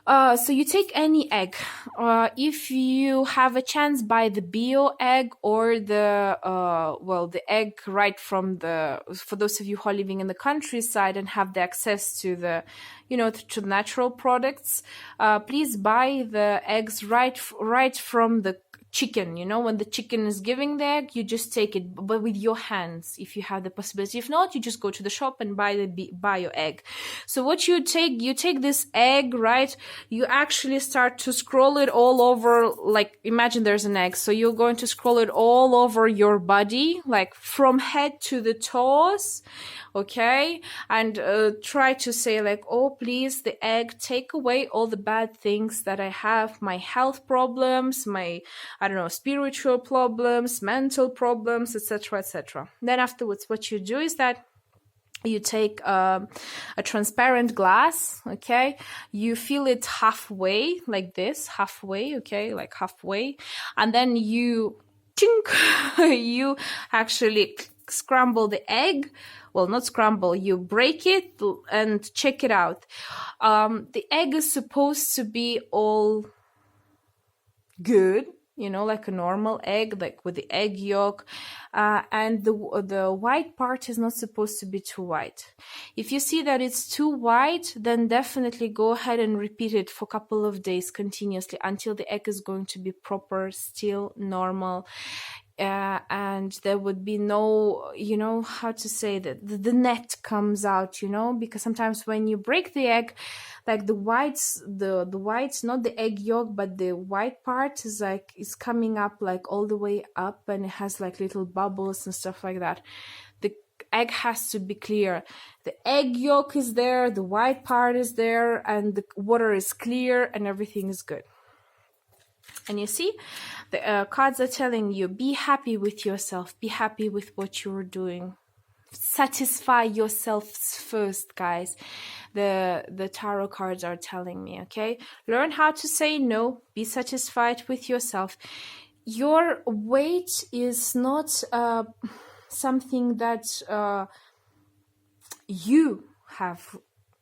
So you take any egg. If you have a chance, buy the bio egg or the egg right from for those of you who are living in the countryside and have the access to the, you know, to natural products, please buy the eggs right from the chicken. You know, when the chicken is giving the egg, you just take it, but with your hands, if you have the possibility. If not, you just go to the shop and buy your egg. So what you take this egg, right? You actually start to scroll it all over, like imagine there's an egg. So you're going to scroll it all over your body, like from head to the toes. Okay, and try to say like, oh, please, the egg, take away all the bad things that I have, my health problems, my, I don't know, spiritual problems, mental problems, etc., etc. Then afterwards, what you do is that you take a transparent glass, okay? You fill it halfway, like this, halfway, okay? Like halfway. And then you, chink, you actually scramble the egg. Well, not scramble, you break it and check it out. The egg is supposed to be all good, you know, like a normal egg, like with the egg yolk, and the white part is not supposed to be too white. If you see that it's too white, then definitely go ahead and repeat it for a couple of days continuously until the egg is going to be proper, still normal. And there would be no, you know, how to say that the net comes out, you know, because sometimes when you break the egg, like the whites, not the egg yolk, but the white part is coming up like all the way up, and it has like little bubbles and stuff like that. The egg has to be clear. The egg yolk is there, the white part is there, and the water is clear, and everything is good. And you see, the cards are telling you, be happy with yourself. Be happy with what you're doing. Satisfy yourselves first, guys. The tarot cards are telling me, okay? Learn how to say no. Be satisfied with yourself. Your weight is not something that you have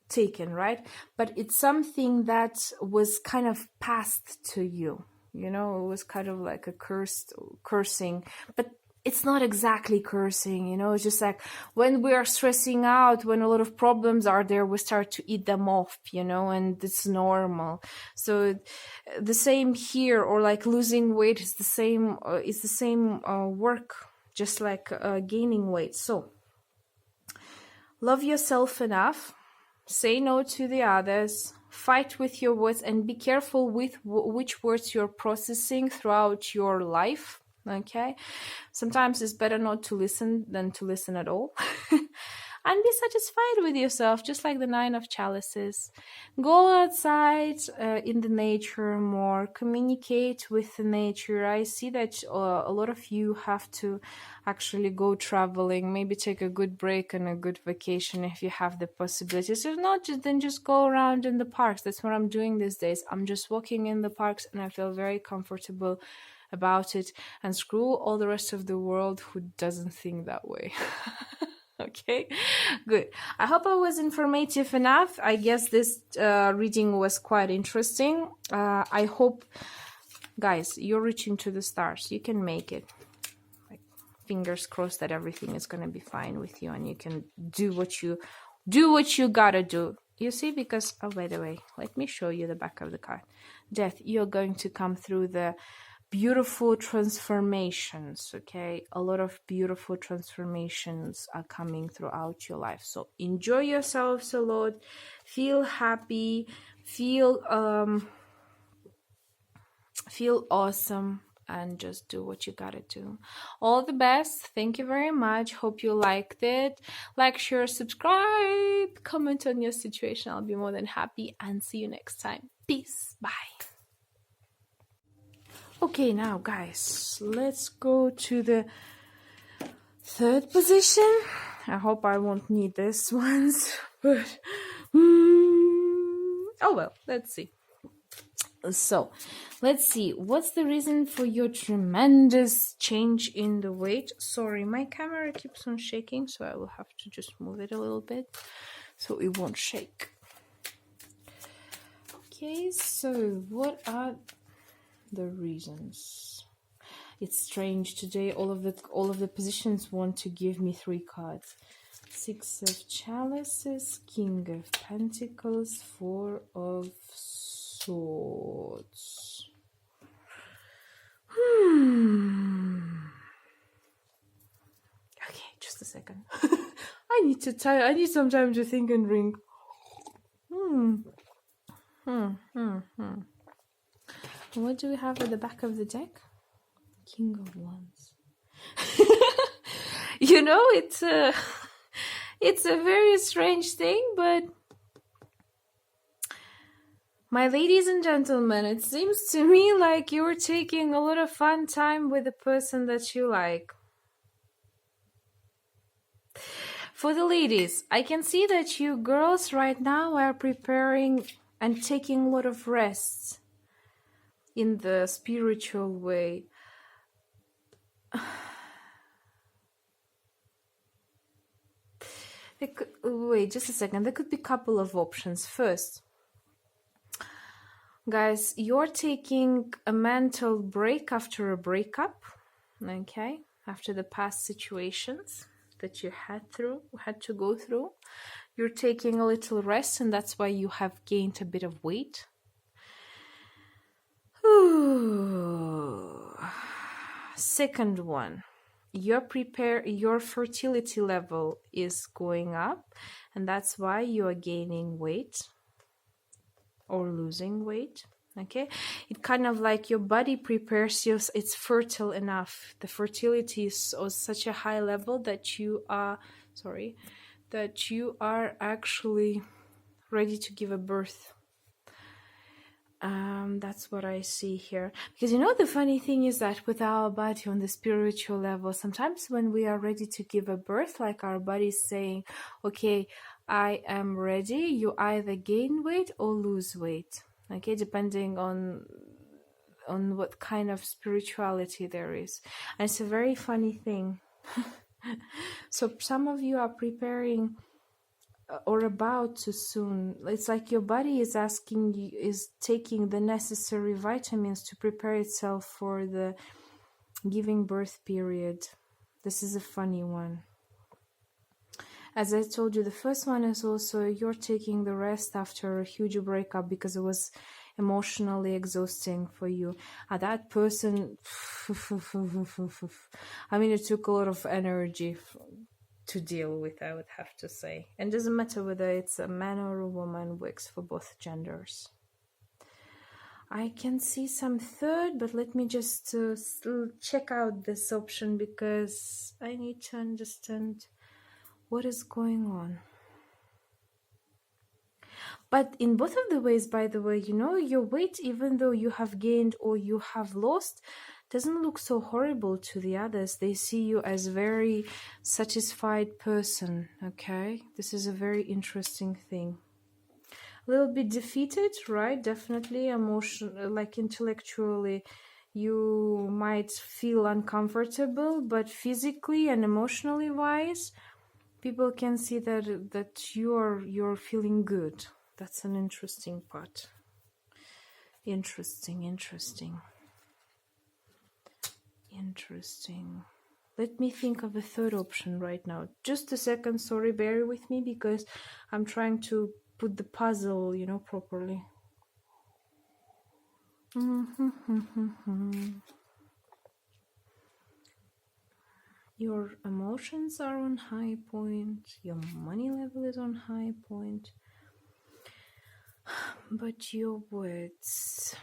taken, right? But it's something that was kind of passed to you. You know, it was kind of like a cursing, but it's not exactly cursing, you know, it's just like when we are stressing out, when a lot of problems are there, we start to eat them off, you know, and it's normal. So the same here, or like losing weight is the same, work, just like gaining weight. So love yourself enough, say no to the others, fight with your words, and be careful with which words you're processing throughout your life, okay? Sometimes it's better not to listen than to listen at all. And be satisfied with yourself, just like the 9 of chalices. Go outside in the nature more, communicate with the nature. I see that a lot of you have to actually go traveling, maybe take a good break and a good vacation if you have the possibilities. If not, just go around in the parks. That's what I'm doing these days. I'm just walking in the parks and I feel very comfortable about it, and screw all the rest of the world who doesn't think that way. Okay, good. I hope I was informative enough. I guess this reading was quite interesting. I hope, guys, you're reaching to the stars. You can make it. Like, fingers crossed that everything is going to be fine with you and you can do what you gotta do. You see, because, oh, by the way, let me show you the back of the card. Death, you're going to come through the beautiful transformations, okay? A lot of beautiful transformations are coming throughout your life. So enjoy yourselves a lot, feel happy, feel awesome, and just do what you gotta do. All the best. Thank you very much. Hope you liked it. Like, share, subscribe, comment on your situation. I'll be more than happy, and see you next time. Peace. Bye. Okay, now guys, let's go to the 3rd position. I hope I won't need this ones, but oh well, let's see. So, let's see, what's the reason for your tremendous change in the weight? Sorry, my camera keeps on shaking, so I will have to just move it a little bit so it won't shake. Okay, so what are the reasons? It's strange today. All of the positions want to give me 3 cards. 6 of chalices, King of Pentacles, 4 of Swords. Okay, just a second. I need some time to think and drink. What do we have at the back of the deck? King of Wands. You know, it's a very strange thing, but my ladies and gentlemen, it seems to me like you're taking a lot of fun time with the person that you like. For the ladies, I can see that you girls right now are preparing and taking a lot of rests in the spiritual way. Wait, just a second. There could be a couple of options. First, guys, you're taking a mental break after a breakup, okay? After the past situations that you had to go through. You're taking a little rest, and that's why you have gained a bit of weight. Second one, your fertility level is going up, and that's why you are gaining weight or losing weight. Okay, it kind of like your body prepares you, it's fertile enough. The fertility is on such a high level that you are actually ready to give a birth. That's what I see here. Because the funny thing is that with our body on the spiritual level, sometimes when we are ready to give a birth, like our body is saying, okay, I am ready, you either gain weight or lose weight. Okay, depending on what kind of spirituality there is. And it's a very funny thing. So some of you are preparing or about to soon. It's like your body is taking the necessary vitamins to prepare itself for the giving birth period. This is a funny one. As I told you, the first one is also you're taking the rest after a huge breakup because it was emotionally exhausting for you. That person, I mean, it took a lot of energy to deal with, I would have to say. And it doesn't matter whether it's a man or a woman, works for both genders. I can see some third, but let me just check out this option because I need to understand what is going on. But in both of the ways, by the way, your weight, even though you have gained or you have lost, doesn't look so horrible to the others. They see you as a very satisfied person, okay? This is a very interesting thing. A little bit defeated, right? Definitely like intellectually, you might feel uncomfortable, but physically and emotionally wise, people can see that you're feeling good. That's an interesting part. Interesting. Let me think of a third option right now. Just a second, sorry, bear with me because I'm trying to put the puzzle, properly. Your emotions are on high point, your money level is on high point, but your words...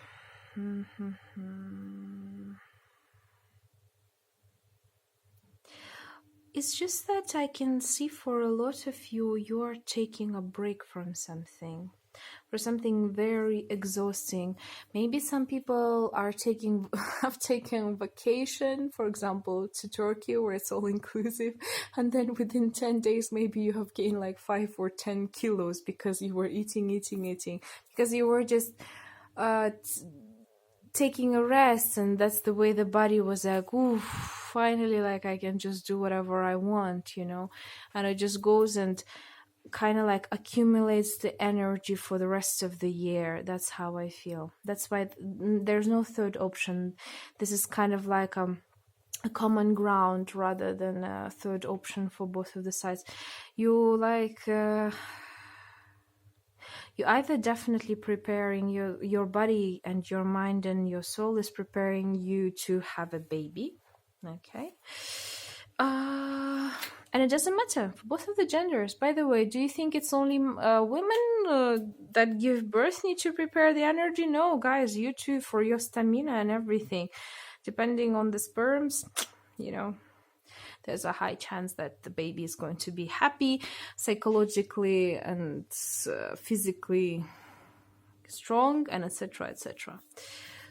It's just that I can see for a lot of you are taking a break from something, for something very exhausting. Maybe some people are have taken vacation, for example, to Turkey, where it's all inclusive, and then within 10 days, maybe you have gained like 5 or 10 kilos because you were eating, because you were just taking a rest, and that's the way the body was like, ooh, finally, like I can just do whatever I want, and it just goes and kind of like accumulates the energy for the rest of the year. That's how I feel. That's why there's no third option. This is kind of like a common ground rather than a third option for both of the sides. You either definitely preparing your body and your mind and your soul is preparing you to have a baby, okay? And it doesn't matter for both of the genders. By the way, do you think it's only women that give birth need to prepare the energy? No, guys, you too, for your stamina and everything. Depending on the sperms, there's a high chance that the baby is going to be happy, psychologically and physically strong, and etc.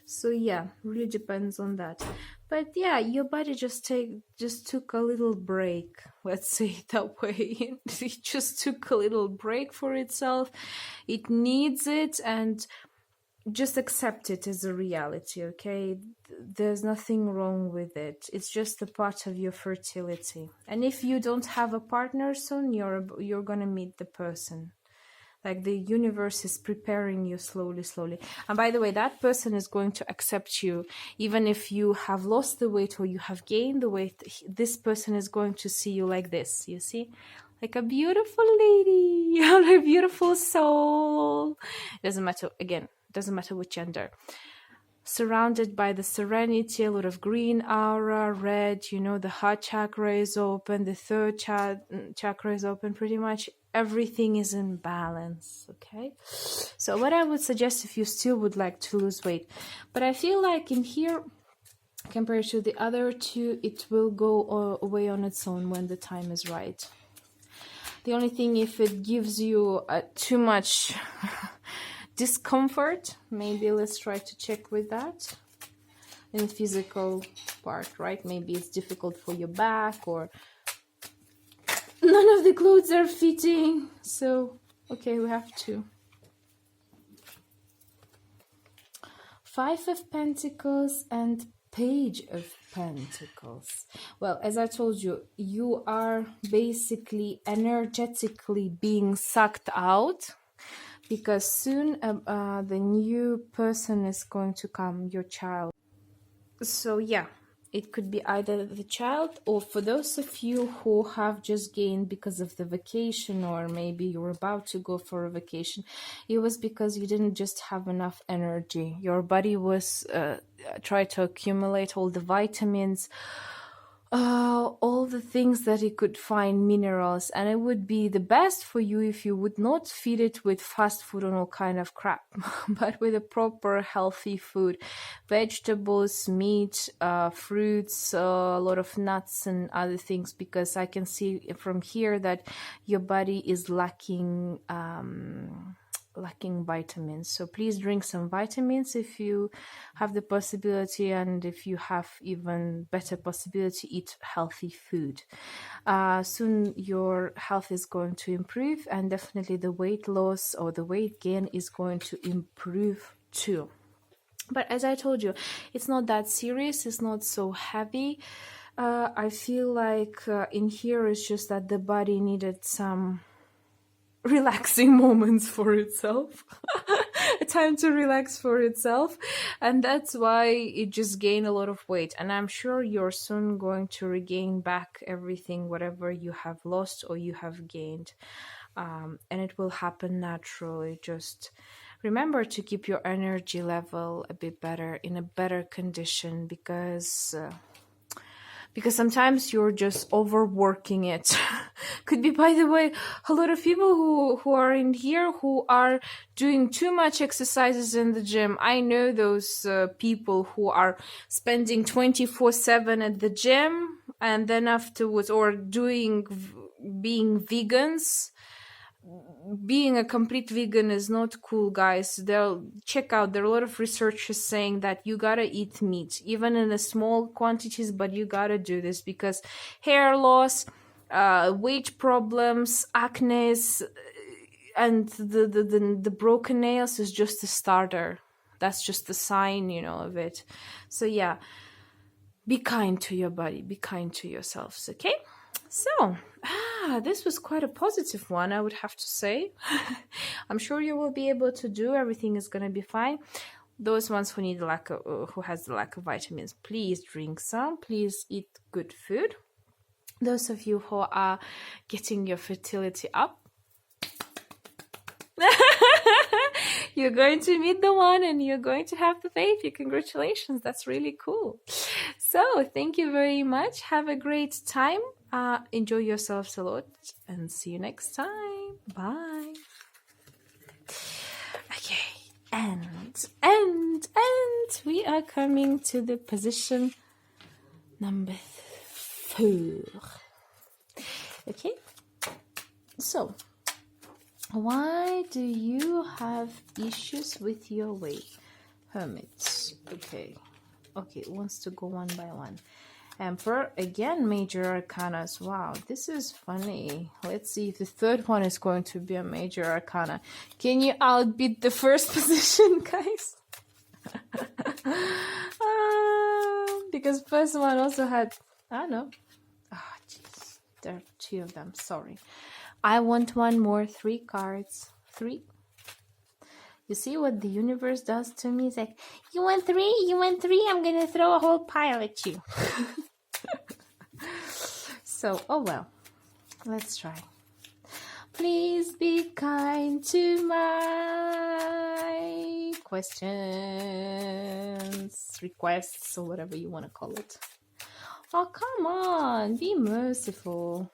So yeah, really depends on that. But yeah, your body just took a little break. Let's say it that way. It just took a little break for itself. It needs it, and just accept it as a reality, okay? There's nothing wrong with it. It's just a part of your fertility. And if you don't have a partner soon, you're gonna meet the person. Like the universe is preparing you slowly, slowly. And by the way, that person is going to accept you. Even if you have lost the weight or you have gained the weight, this person is going to see you like this, you see? Like a beautiful lady, you have a beautiful soul. Doesn't matter, again, doesn't matter which gender. Surrounded by the serenity, a lot of green aura, red, the heart chakra is open, the third chakra is open, pretty much everything is in balance, okay? So what I would suggest if you still would like to lose weight, but I feel like in here, compared to the other two, it will go away on its own when the time is right. The only thing, if it gives you too much discomfort, maybe let's try to check with that in the physical part, right? Maybe it's difficult for your back, or none of the clothes are fitting, so okay, we have to. Five of Pentacles and Page of Pentacles. Well, as I told you, you are basically energetically being sucked out, because soon the new person is going to come, your child. So yeah, it could be either the child, or for those of you who have just gained because of the vacation, or maybe you're about to go for a vacation, it was because you didn't just have enough energy. Your body was trying to accumulate all the vitamins, all the things that it could find, minerals, and it would be the best for you if you would not feed it with fast food and all kind of crap, but with a proper healthy food, vegetables, meat, fruits, a lot of nuts and other things, because I can see from here that your body is lacking vitamins. So please drink some vitamins if you have the possibility, and if you have even better possibility, eat healthy food. Soon your health is going to improve, and definitely the weight loss or the weight gain is going to improve too. But as I told you, it's not that serious, it's not so heavy. I feel like in here it's just that the body needed some relaxing moments for itself, a time to relax for itself, and that's why it just gained a lot of weight. And I'm sure you're soon going to regain back everything, whatever you have lost or you have gained, and it will happen naturally. Just remember to keep your energy level a bit better, in a better condition, because sometimes you're just overworking it. Could be, by the way, a lot of people who are in here who are doing too much exercises in the gym. I know those people who are spending 24/7 at the gym, and then afterwards, or being vegans. Being a complete vegan is not cool, guys. Check out, there are a lot of researchers saying that you gotta eat meat, even in the small quantities, but you gotta do this, because hair loss, weight problems, acne, and the broken nails is just a starter. That's just a sign, of it. So yeah, be kind to your body, be kind to yourselves, okay? So, this was quite a positive one, I would have to say. I'm sure you will be able to do. Everything is going to be fine. Those ones who who has the lack of vitamins, please drink some. Please eat good food. Those of you who are getting your fertility up, you're going to meet the one and you're going to have the baby. Congratulations. That's really cool. So thank you very much. Have a great time. Enjoy yourselves a lot, and see you next time. Bye. Okay, and we are coming to the position number 4. Okay, so why do you have issues with your weight? Hermits. Okay, Okay, wants to go one by one. Emperor, again, major arcanas. Wow, this is funny. Let's see if the third one is going to be a major arcana. Can you outbeat the first position, guys? Because first one also had, I don't know. Ah, jeez. There are 2 of them. Sorry. I want one more. 3 cards. 3. You see what the universe does to me? It's like, you want 3? You want 3? I'm gonna throw a whole pile at you. So, oh well. Let's try. Please be kind to my questions, requests, or whatever you want to call it. Oh, come on. Be merciful.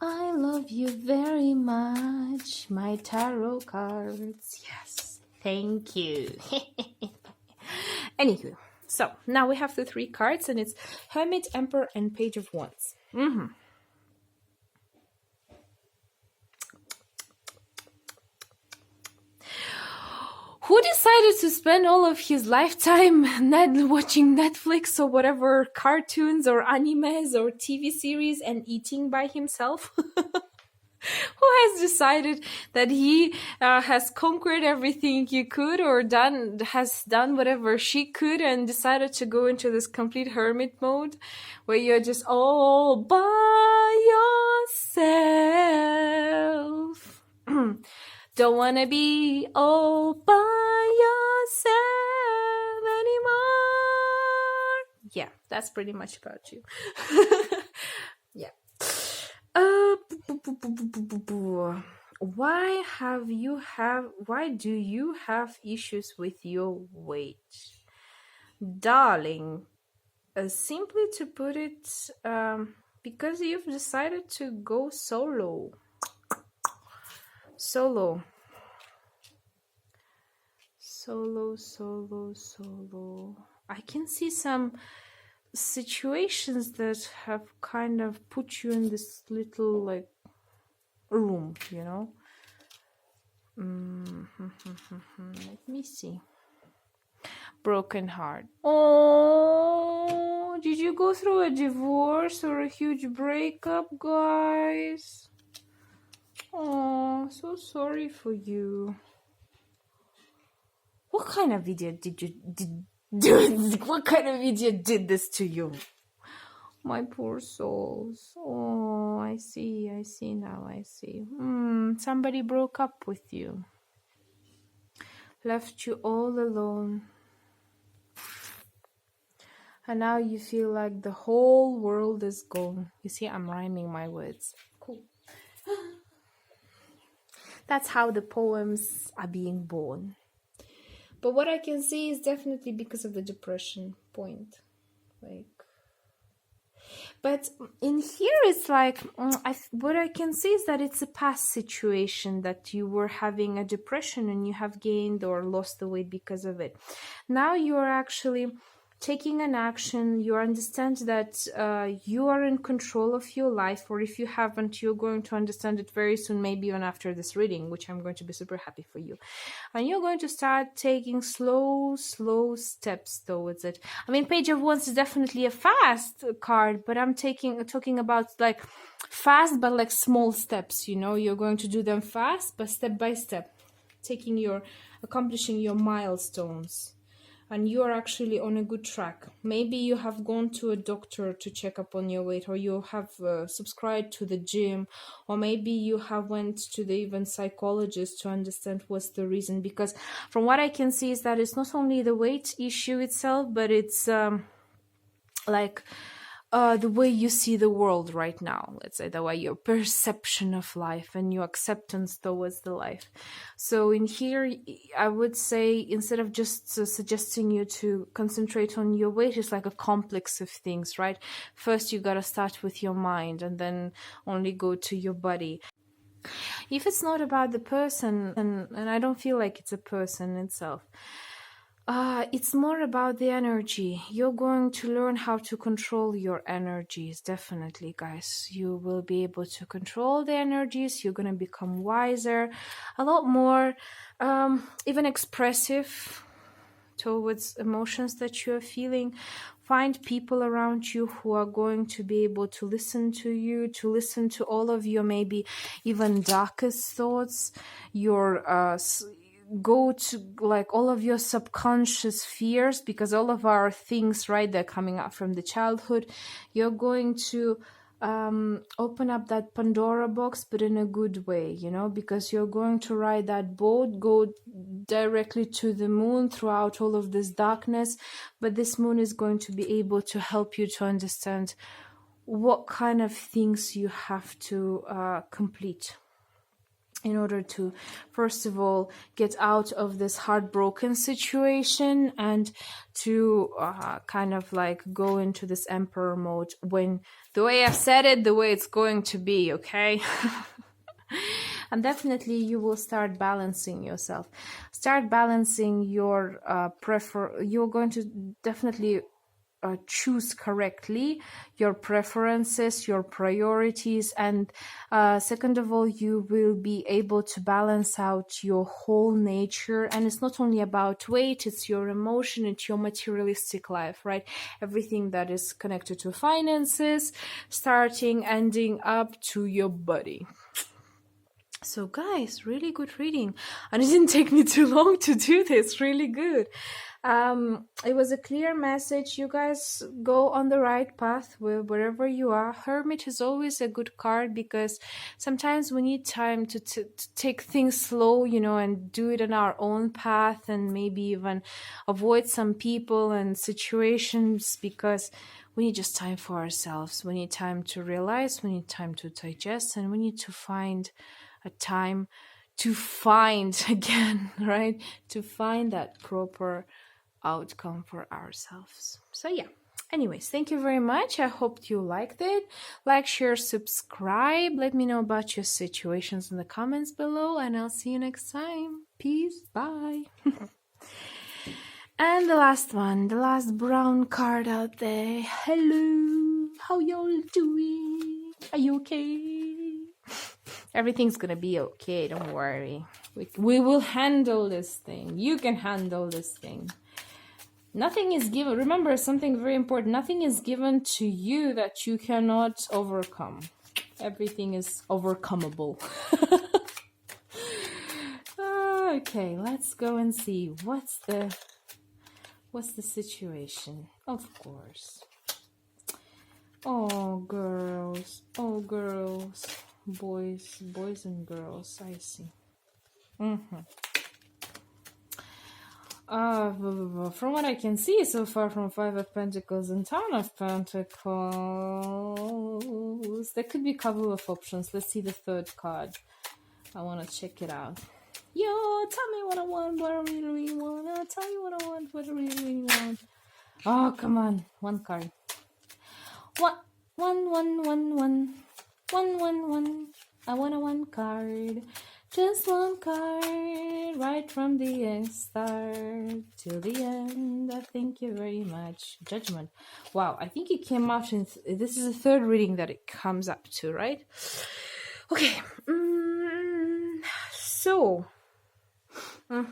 I love you very much, my tarot cards. Yes, thank you. Anywho, so now we have the 3 cards, and it's Hermit, Emperor, and Page of Wands. Who decided to spend all of his lifetime watching Netflix or whatever cartoons or animes or TV series and eating by himself? Who has decided that he has conquered everything he could or has done whatever she could and decided to go into this complete hermit mode where you're just all by yourself? Don't want to be all by yourself anymore. Yeah, that's pretty much about you. Yeah. Why do you have issues with your weight? Darling, simply to put it, because you've decided to go solo. Solo. I can see some situations that have kind of put you in this little like room, you know. Let me see. Broken heart. Oh, did you go through a divorce or a huge breakup, guys? Oh, so sorry for you. What kind of video what kind of video did this to you? My poor souls. Oh, I see now, I see. Somebody broke up with you. Left you all alone. And now you feel like the whole world is gone. You see, I'm rhyming my words. Cool. That's how the poems are being born. But what I can see is definitely because of the depression point. But in here it's like, what I can see is that it's a past situation that you were having a depression and you have gained or lost the weight because of it. Now you are actually taking an action. You understand that you are in control of your life, or if you haven't, you're going to understand it very soon, maybe even after this reading, which I'm going to be super happy for you. And you're going to start taking slow steps towards it. I mean, Page of Wands is definitely a fast card, but I'm talking about like fast but like small steps, you know. You're going to do them fast but step by step, accomplishing your milestones. And you are actually on a good track. Maybe you have gone to a doctor to check up on your weight, or you have subscribed to the gym, or maybe you have went to the even psychologist to understand what's the reason. Because from what I can see is that it's not only the weight issue itself, but it's the way you see the world right now, let's say, the way your perception of life and your acceptance towards the life. So in here, I would say, instead of just suggesting you to concentrate on your weight, it's like a complex of things, right? First, you gotta start with your mind and then only go to your body. If it's not about the person, and I don't feel like it's a person itself, it's more about the energy. You're going to learn how to control your energies, definitely, guys. You will be able to control the energies. You're going to become wiser, a lot more even expressive towards emotions that you're feeling. Find people around you who are going to be able to listen to you, to listen to all of your maybe even darkest thoughts, your go to like all of your subconscious fears, because all of our things, right, they're coming up from the childhood. You're going to open up that Pandora box, but in a good way, you know, because you're going to ride that boat, go directly to the moon throughout all of this darkness. But this moon is going to be able to help you to understand what kind of things you have to complete in order to, first of all, get out of this heartbroken situation, and to kind of like go into this emperor mode, when the way I've said it, the way it's going to be, okay? And definitely you will start balancing yourself. Start balancing your you're going to definitely choose correctly your preferences, your priorities, and second of all, you will be able to balance out your whole nature. And it's not only about weight, it's your emotion, it's your materialistic life, right? Everything that is connected to finances, starting, ending up to your body. So guys, really good reading, and it didn't take me too long to do this. Really good. It was a clear message. You guys go on the right path wherever you are. Hermit is always a good card, because sometimes we need time to take things slow, you know, and do it on our own path, and maybe even avoid some people and situations, because we need just time for ourselves. We need time to realize, we need time to digest, and we need to find a time to find again, right? To find that proper outcome for ourselves. So yeah, anyways, thank you very much. I hope you liked it. Like, share, subscribe. Let me know about your situations in the comments below, and I'll see you next time. Peace. Bye. And the last one, the last brown card out there. Hello, how y'all doing? Are you okay? Everything's gonna be okay, don't worry. We will handle this thing. You can handle this thing. Nothing is given. Remember something very important. Nothing is given to you that you cannot overcome. Everything is overcomeable. Okay, let's go and see what's the situation. Of course. Oh, girls. Oh, girls. Boys and girls. I see. From what I can see so far, from Five of Pentacles and Ten of Pentacles, there could be a couple of options. Let's see the third card. I want to check it out. Yo, tell me what I want, what I really want. I'll tell you what I want, what I really want. Oh, come on. One card. One. I want a one card. Just one card. Right from the start till the end. Thank you very much. Judgment. Wow, I think it came out in... This is the third reading that it comes up to, right? Okay. So... There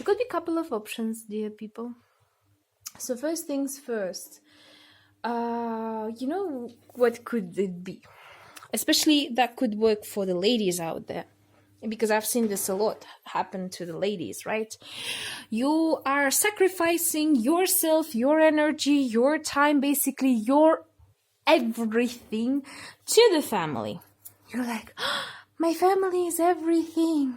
could be a couple of options, dear people. So first things first, you know, what could it be? Especially that could work for the ladies out there, because I've seen this a lot happen to the ladies, right? You are sacrificing yourself, your energy, your time, basically your everything to the family. You're like, oh, my family is everything.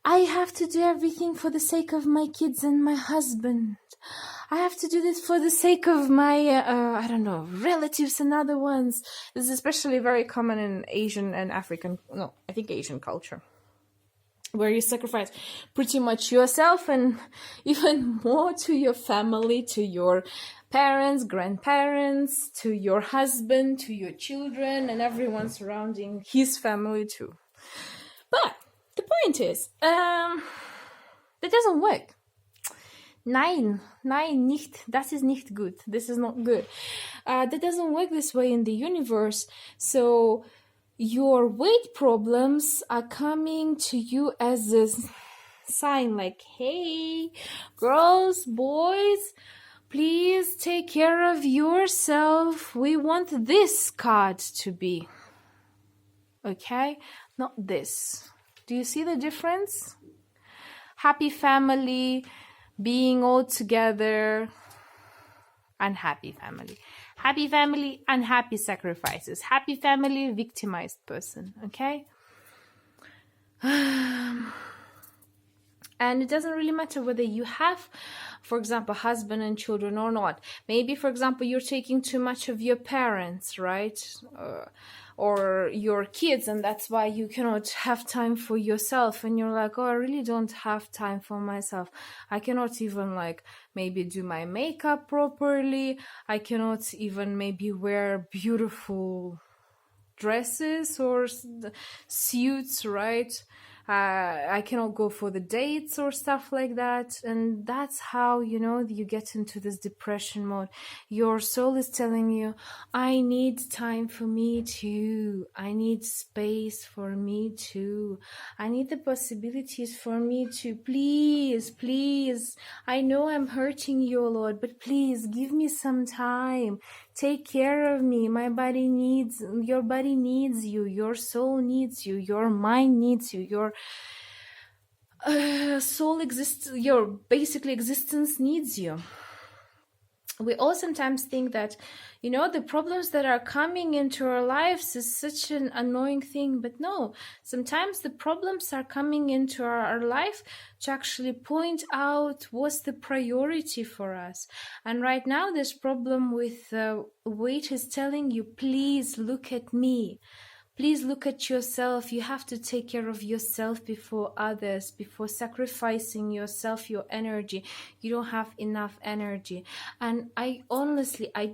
I have to do everything for the sake of my kids and my husband. I have to do this for the sake of my, I don't know, relatives and other ones. This is especially very common in Asian and African, no, I think Asian culture, where you sacrifice pretty much yourself and even more to your family, to your parents, grandparents, to your husband, to your children, and everyone surrounding his family too. But the point is, that doesn't work. Nein, nicht. Das ist nicht gut. This is not good. That doesn't work this way in the universe. So your weight problems are coming to you as sign like, hey, girls, boys, please take care of yourself. We want this card to be. Okay? Not this. Do you see the difference? Happy family, being all together, unhappy family. Happy family, unhappy sacrifices. Happy family, victimized person. Okay? And it doesn't really matter whether you have, for example, husband and children or not. Maybe, for example, you're taking too much of your parents, right? Or your kids, and that's why you cannot have time for yourself. And you're like, oh, I really don't have time for myself. I cannot even maybe do my makeup properly. I cannot even maybe wear beautiful dresses or suits, right? I cannot go for the dates or stuff like that. And that's how, you get into this depression mode. Your soul is telling you, I need time for me too. I need space for me too. I need the possibilities for me too. Please, please. I know I'm hurting you, Lord, but please give me some time. Take care of me. Your body needs you. Your soul needs you. Your mind needs you. Your your basically existence needs you. We all sometimes think that, the problems that are coming into our lives is such an annoying thing, but no, sometimes the problems are coming into our life to actually point out what's the priority for us. And right now, this problem with weight is telling you, please look at me. Please look at yourself. You have to take care of yourself before others, before sacrificing yourself, your energy. You don't have enough energy. And I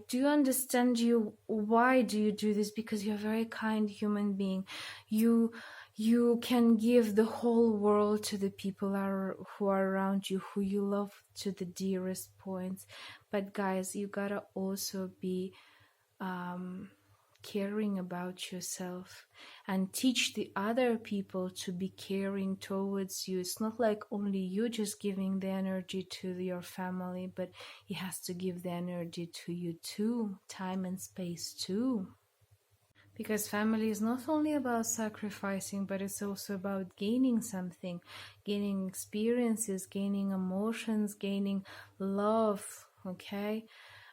do understand you. Why do you do this? Because you're a very kind human being. You can give the whole world to the people who are around you, who you love to the dearest points. But guys, you gotta also be caring about yourself and teach the other people to be caring towards you. It's not like only you just giving the energy to your family, but it has to give the energy to you too, time and space too. Because family is not only about sacrificing, but it's also about gaining something, gaining experiences, gaining emotions, gaining love, okay?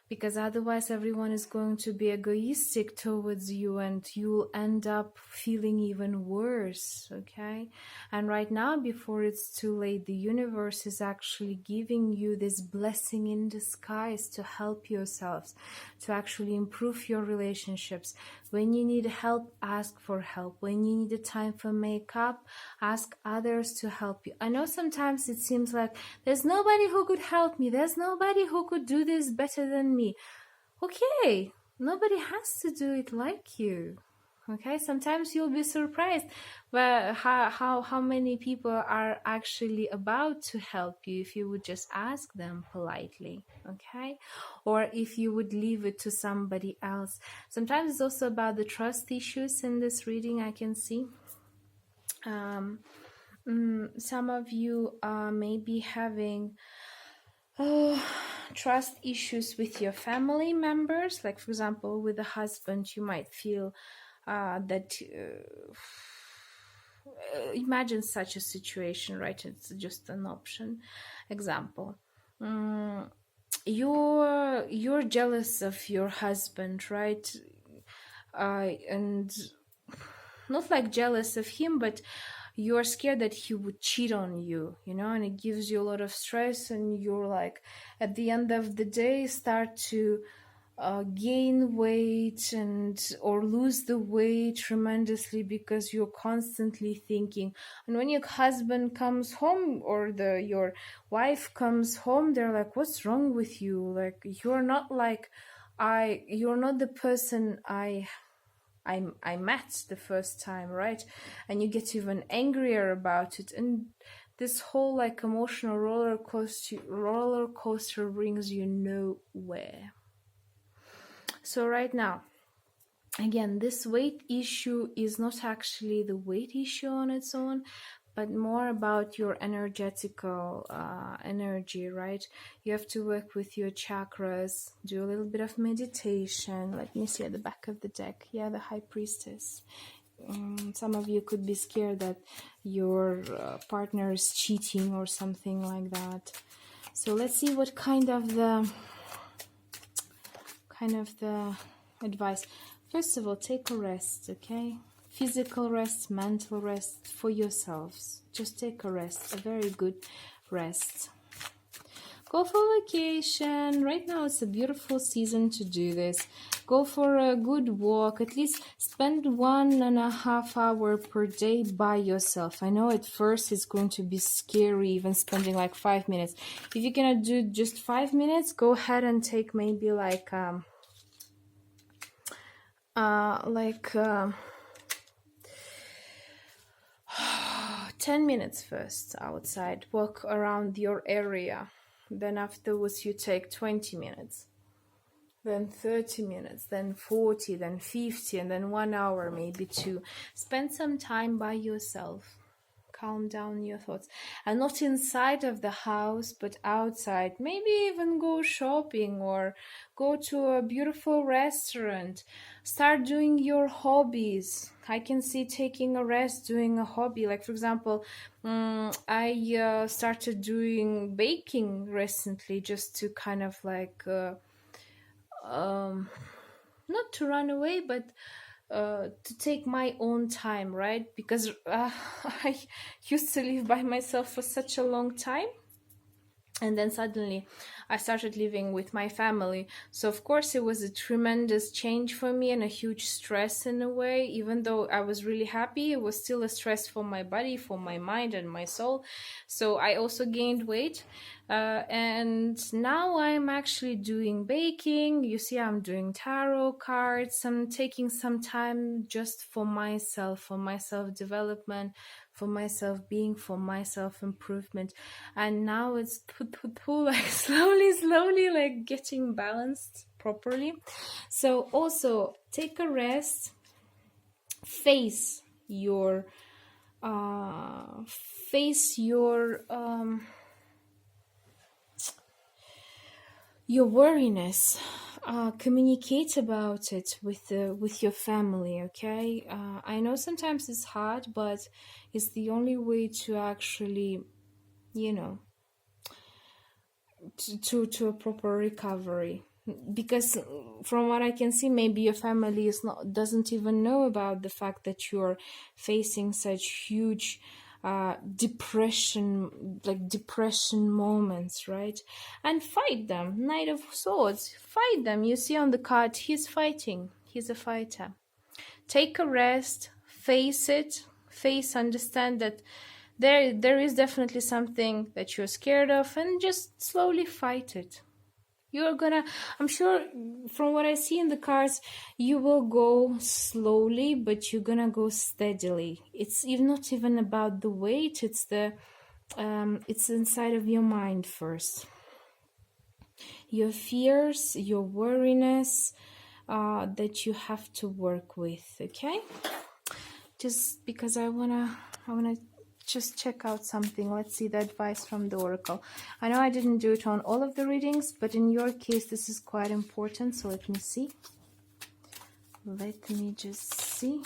Because otherwise everyone is going to be egoistic towards you and you'll end up feeling even worse, okay? And right now, before it's too late, the universe is actually giving you this blessing in disguise to help yourselves, to actually improve your relationships. When you need help, ask for help. When you need a time for makeup, ask others to help you. I know sometimes it seems like there's nobody who could help me. There's nobody who could do this better than me. Okay, nobody has to do it like you. Okay, sometimes you'll be surprised but how many people are actually about to help you if you would just ask them politely, okay? Or if you would leave it to somebody else. Sometimes it's also about the trust issues in this reading, I can see. Some of you may be having trust issues with your family members. Like, for example, with the husband, you might feel that imagine such a situation, right? It's just an option example. You're jealous of your husband, right? And not like jealous of him, but you're scared that he would cheat on you, and it gives you a lot of stress, and you're like, at the end of the day, start to gain weight or lose the weight tremendously because you're constantly thinking. And when your husband comes home or your wife comes home, they're like, what's wrong with you? Like, you're not the person I met the first time, right? And you get even angrier about it, and this whole emotional roller coaster brings you nowhere. So right now, again, this weight issue is not actually the weight issue on its own, but more about your energetical energy, right? You have to work with your chakras, do a little bit of meditation. Let me see at the back of the deck. Yeah, the High Priestess. Some of you could be scared that your partner is cheating or something like that. So let's see what kind of the advice. First of all, take a rest, okay? Physical rest, mental rest for yourselves. Just take a rest, a very good rest. Go for vacation. Right now it's a beautiful season to do this. Go for a good walk. At least spend 1.5 hours per day by yourself. I know at first it's going to be scary, even spending like 5 minutes. If you're gonna do just 5 minutes, go ahead and take maybe like 10 minutes first outside. Walk around your area. Then afterwards you take 20 minutes, then 30 minutes, then 40, then 50, and then 1 hour, maybe 2. Spend some time by yourself. Calm down your thoughts. And not inside of the house, but outside. Maybe even go shopping or go to a beautiful restaurant. Start doing your hobbies. I can see taking a rest, doing a hobby. Like, for example, I started doing baking recently, just to kind of like, not to run away, but to take my own time, right? Because I used to live by myself for such a long time, and then suddenly I started living with my family. So of course it was a tremendous change for me and a huge stress in a way. Even though I was really happy, it was still a stress for my body, for my mind and my soul. So I also gained weight, and now I'm actually doing baking. You see, I'm doing tarot cards. I'm taking some time just for myself, for my self-development, for my self-being, for my self-improvement. And now it's like slowly like getting balanced properly. So also take a rest, face your worriness. Communicate about it with your family, okay? I know sometimes it's hard, but it's the only way to actually, to a proper recovery. Because from what I can see, maybe your family doesn't even know about the fact that you're facing such huge depression moments, right? And fight them. Knight of Swords, fight them. You see on the card, he's fighting. He's a fighter. Take a rest, face it, understand that there is definitely something that you're scared of, and just slowly fight it. I'm sure from what I see in the cards, you will go slowly, but you're gonna go steadily. It's not even about the weight, it's inside of your mind first. Your fears, your worriness, that you have to work with, okay? Just because I wanna just check out something. Let's see the advice from the oracle. I know I didn't do it on all of the readings, but in your case this is quite important, so let me see. Let me just see.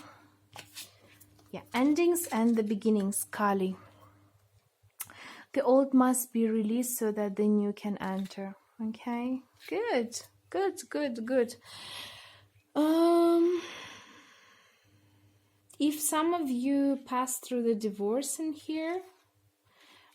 Yeah, endings and the beginnings, Kali. The old must be released so that the new can enter. Okay, good. If some of you pass through the divorce in here,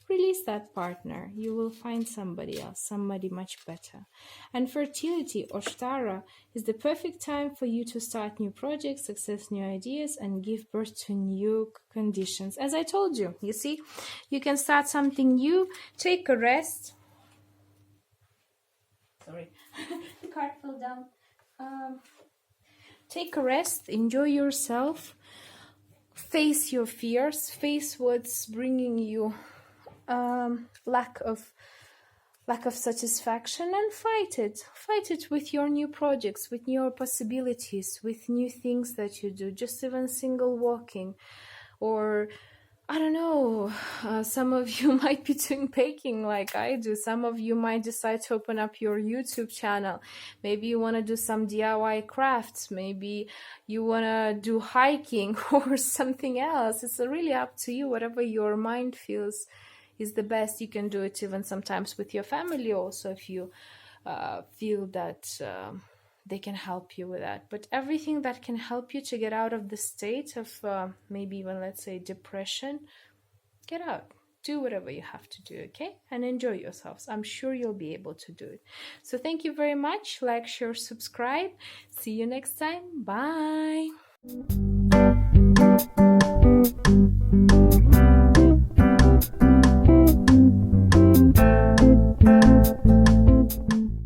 release that partner. You will find somebody else, somebody much better. And fertility, Oshtara, is the perfect time for you to start new projects, access new ideas, and give birth to new conditions. As I told you, you see, you can start something new, take a rest. Sorry, the card fell down. Take a rest, enjoy yourself. Face your fears, face what's bringing you lack of satisfaction, and fight it with your new projects, with your possibilities, with new things that you do. Just even single walking, or I don't know. Some of you might be doing baking like I do. Some of you might decide to open up your YouTube channel. Maybe you want to do some DIY crafts. Maybe you want to do hiking or something else. It's really up to you. Whatever your mind feels is the best. You can do it even sometimes with your family also if you feel that they can help you with that. But everything that can help you to get out of the state of maybe even, let's say, depression, get out. Do whatever you have to do, okay? And enjoy yourselves. I'm sure you'll be able to do it. So thank you very much. Like, share, subscribe. See you next time. Bye.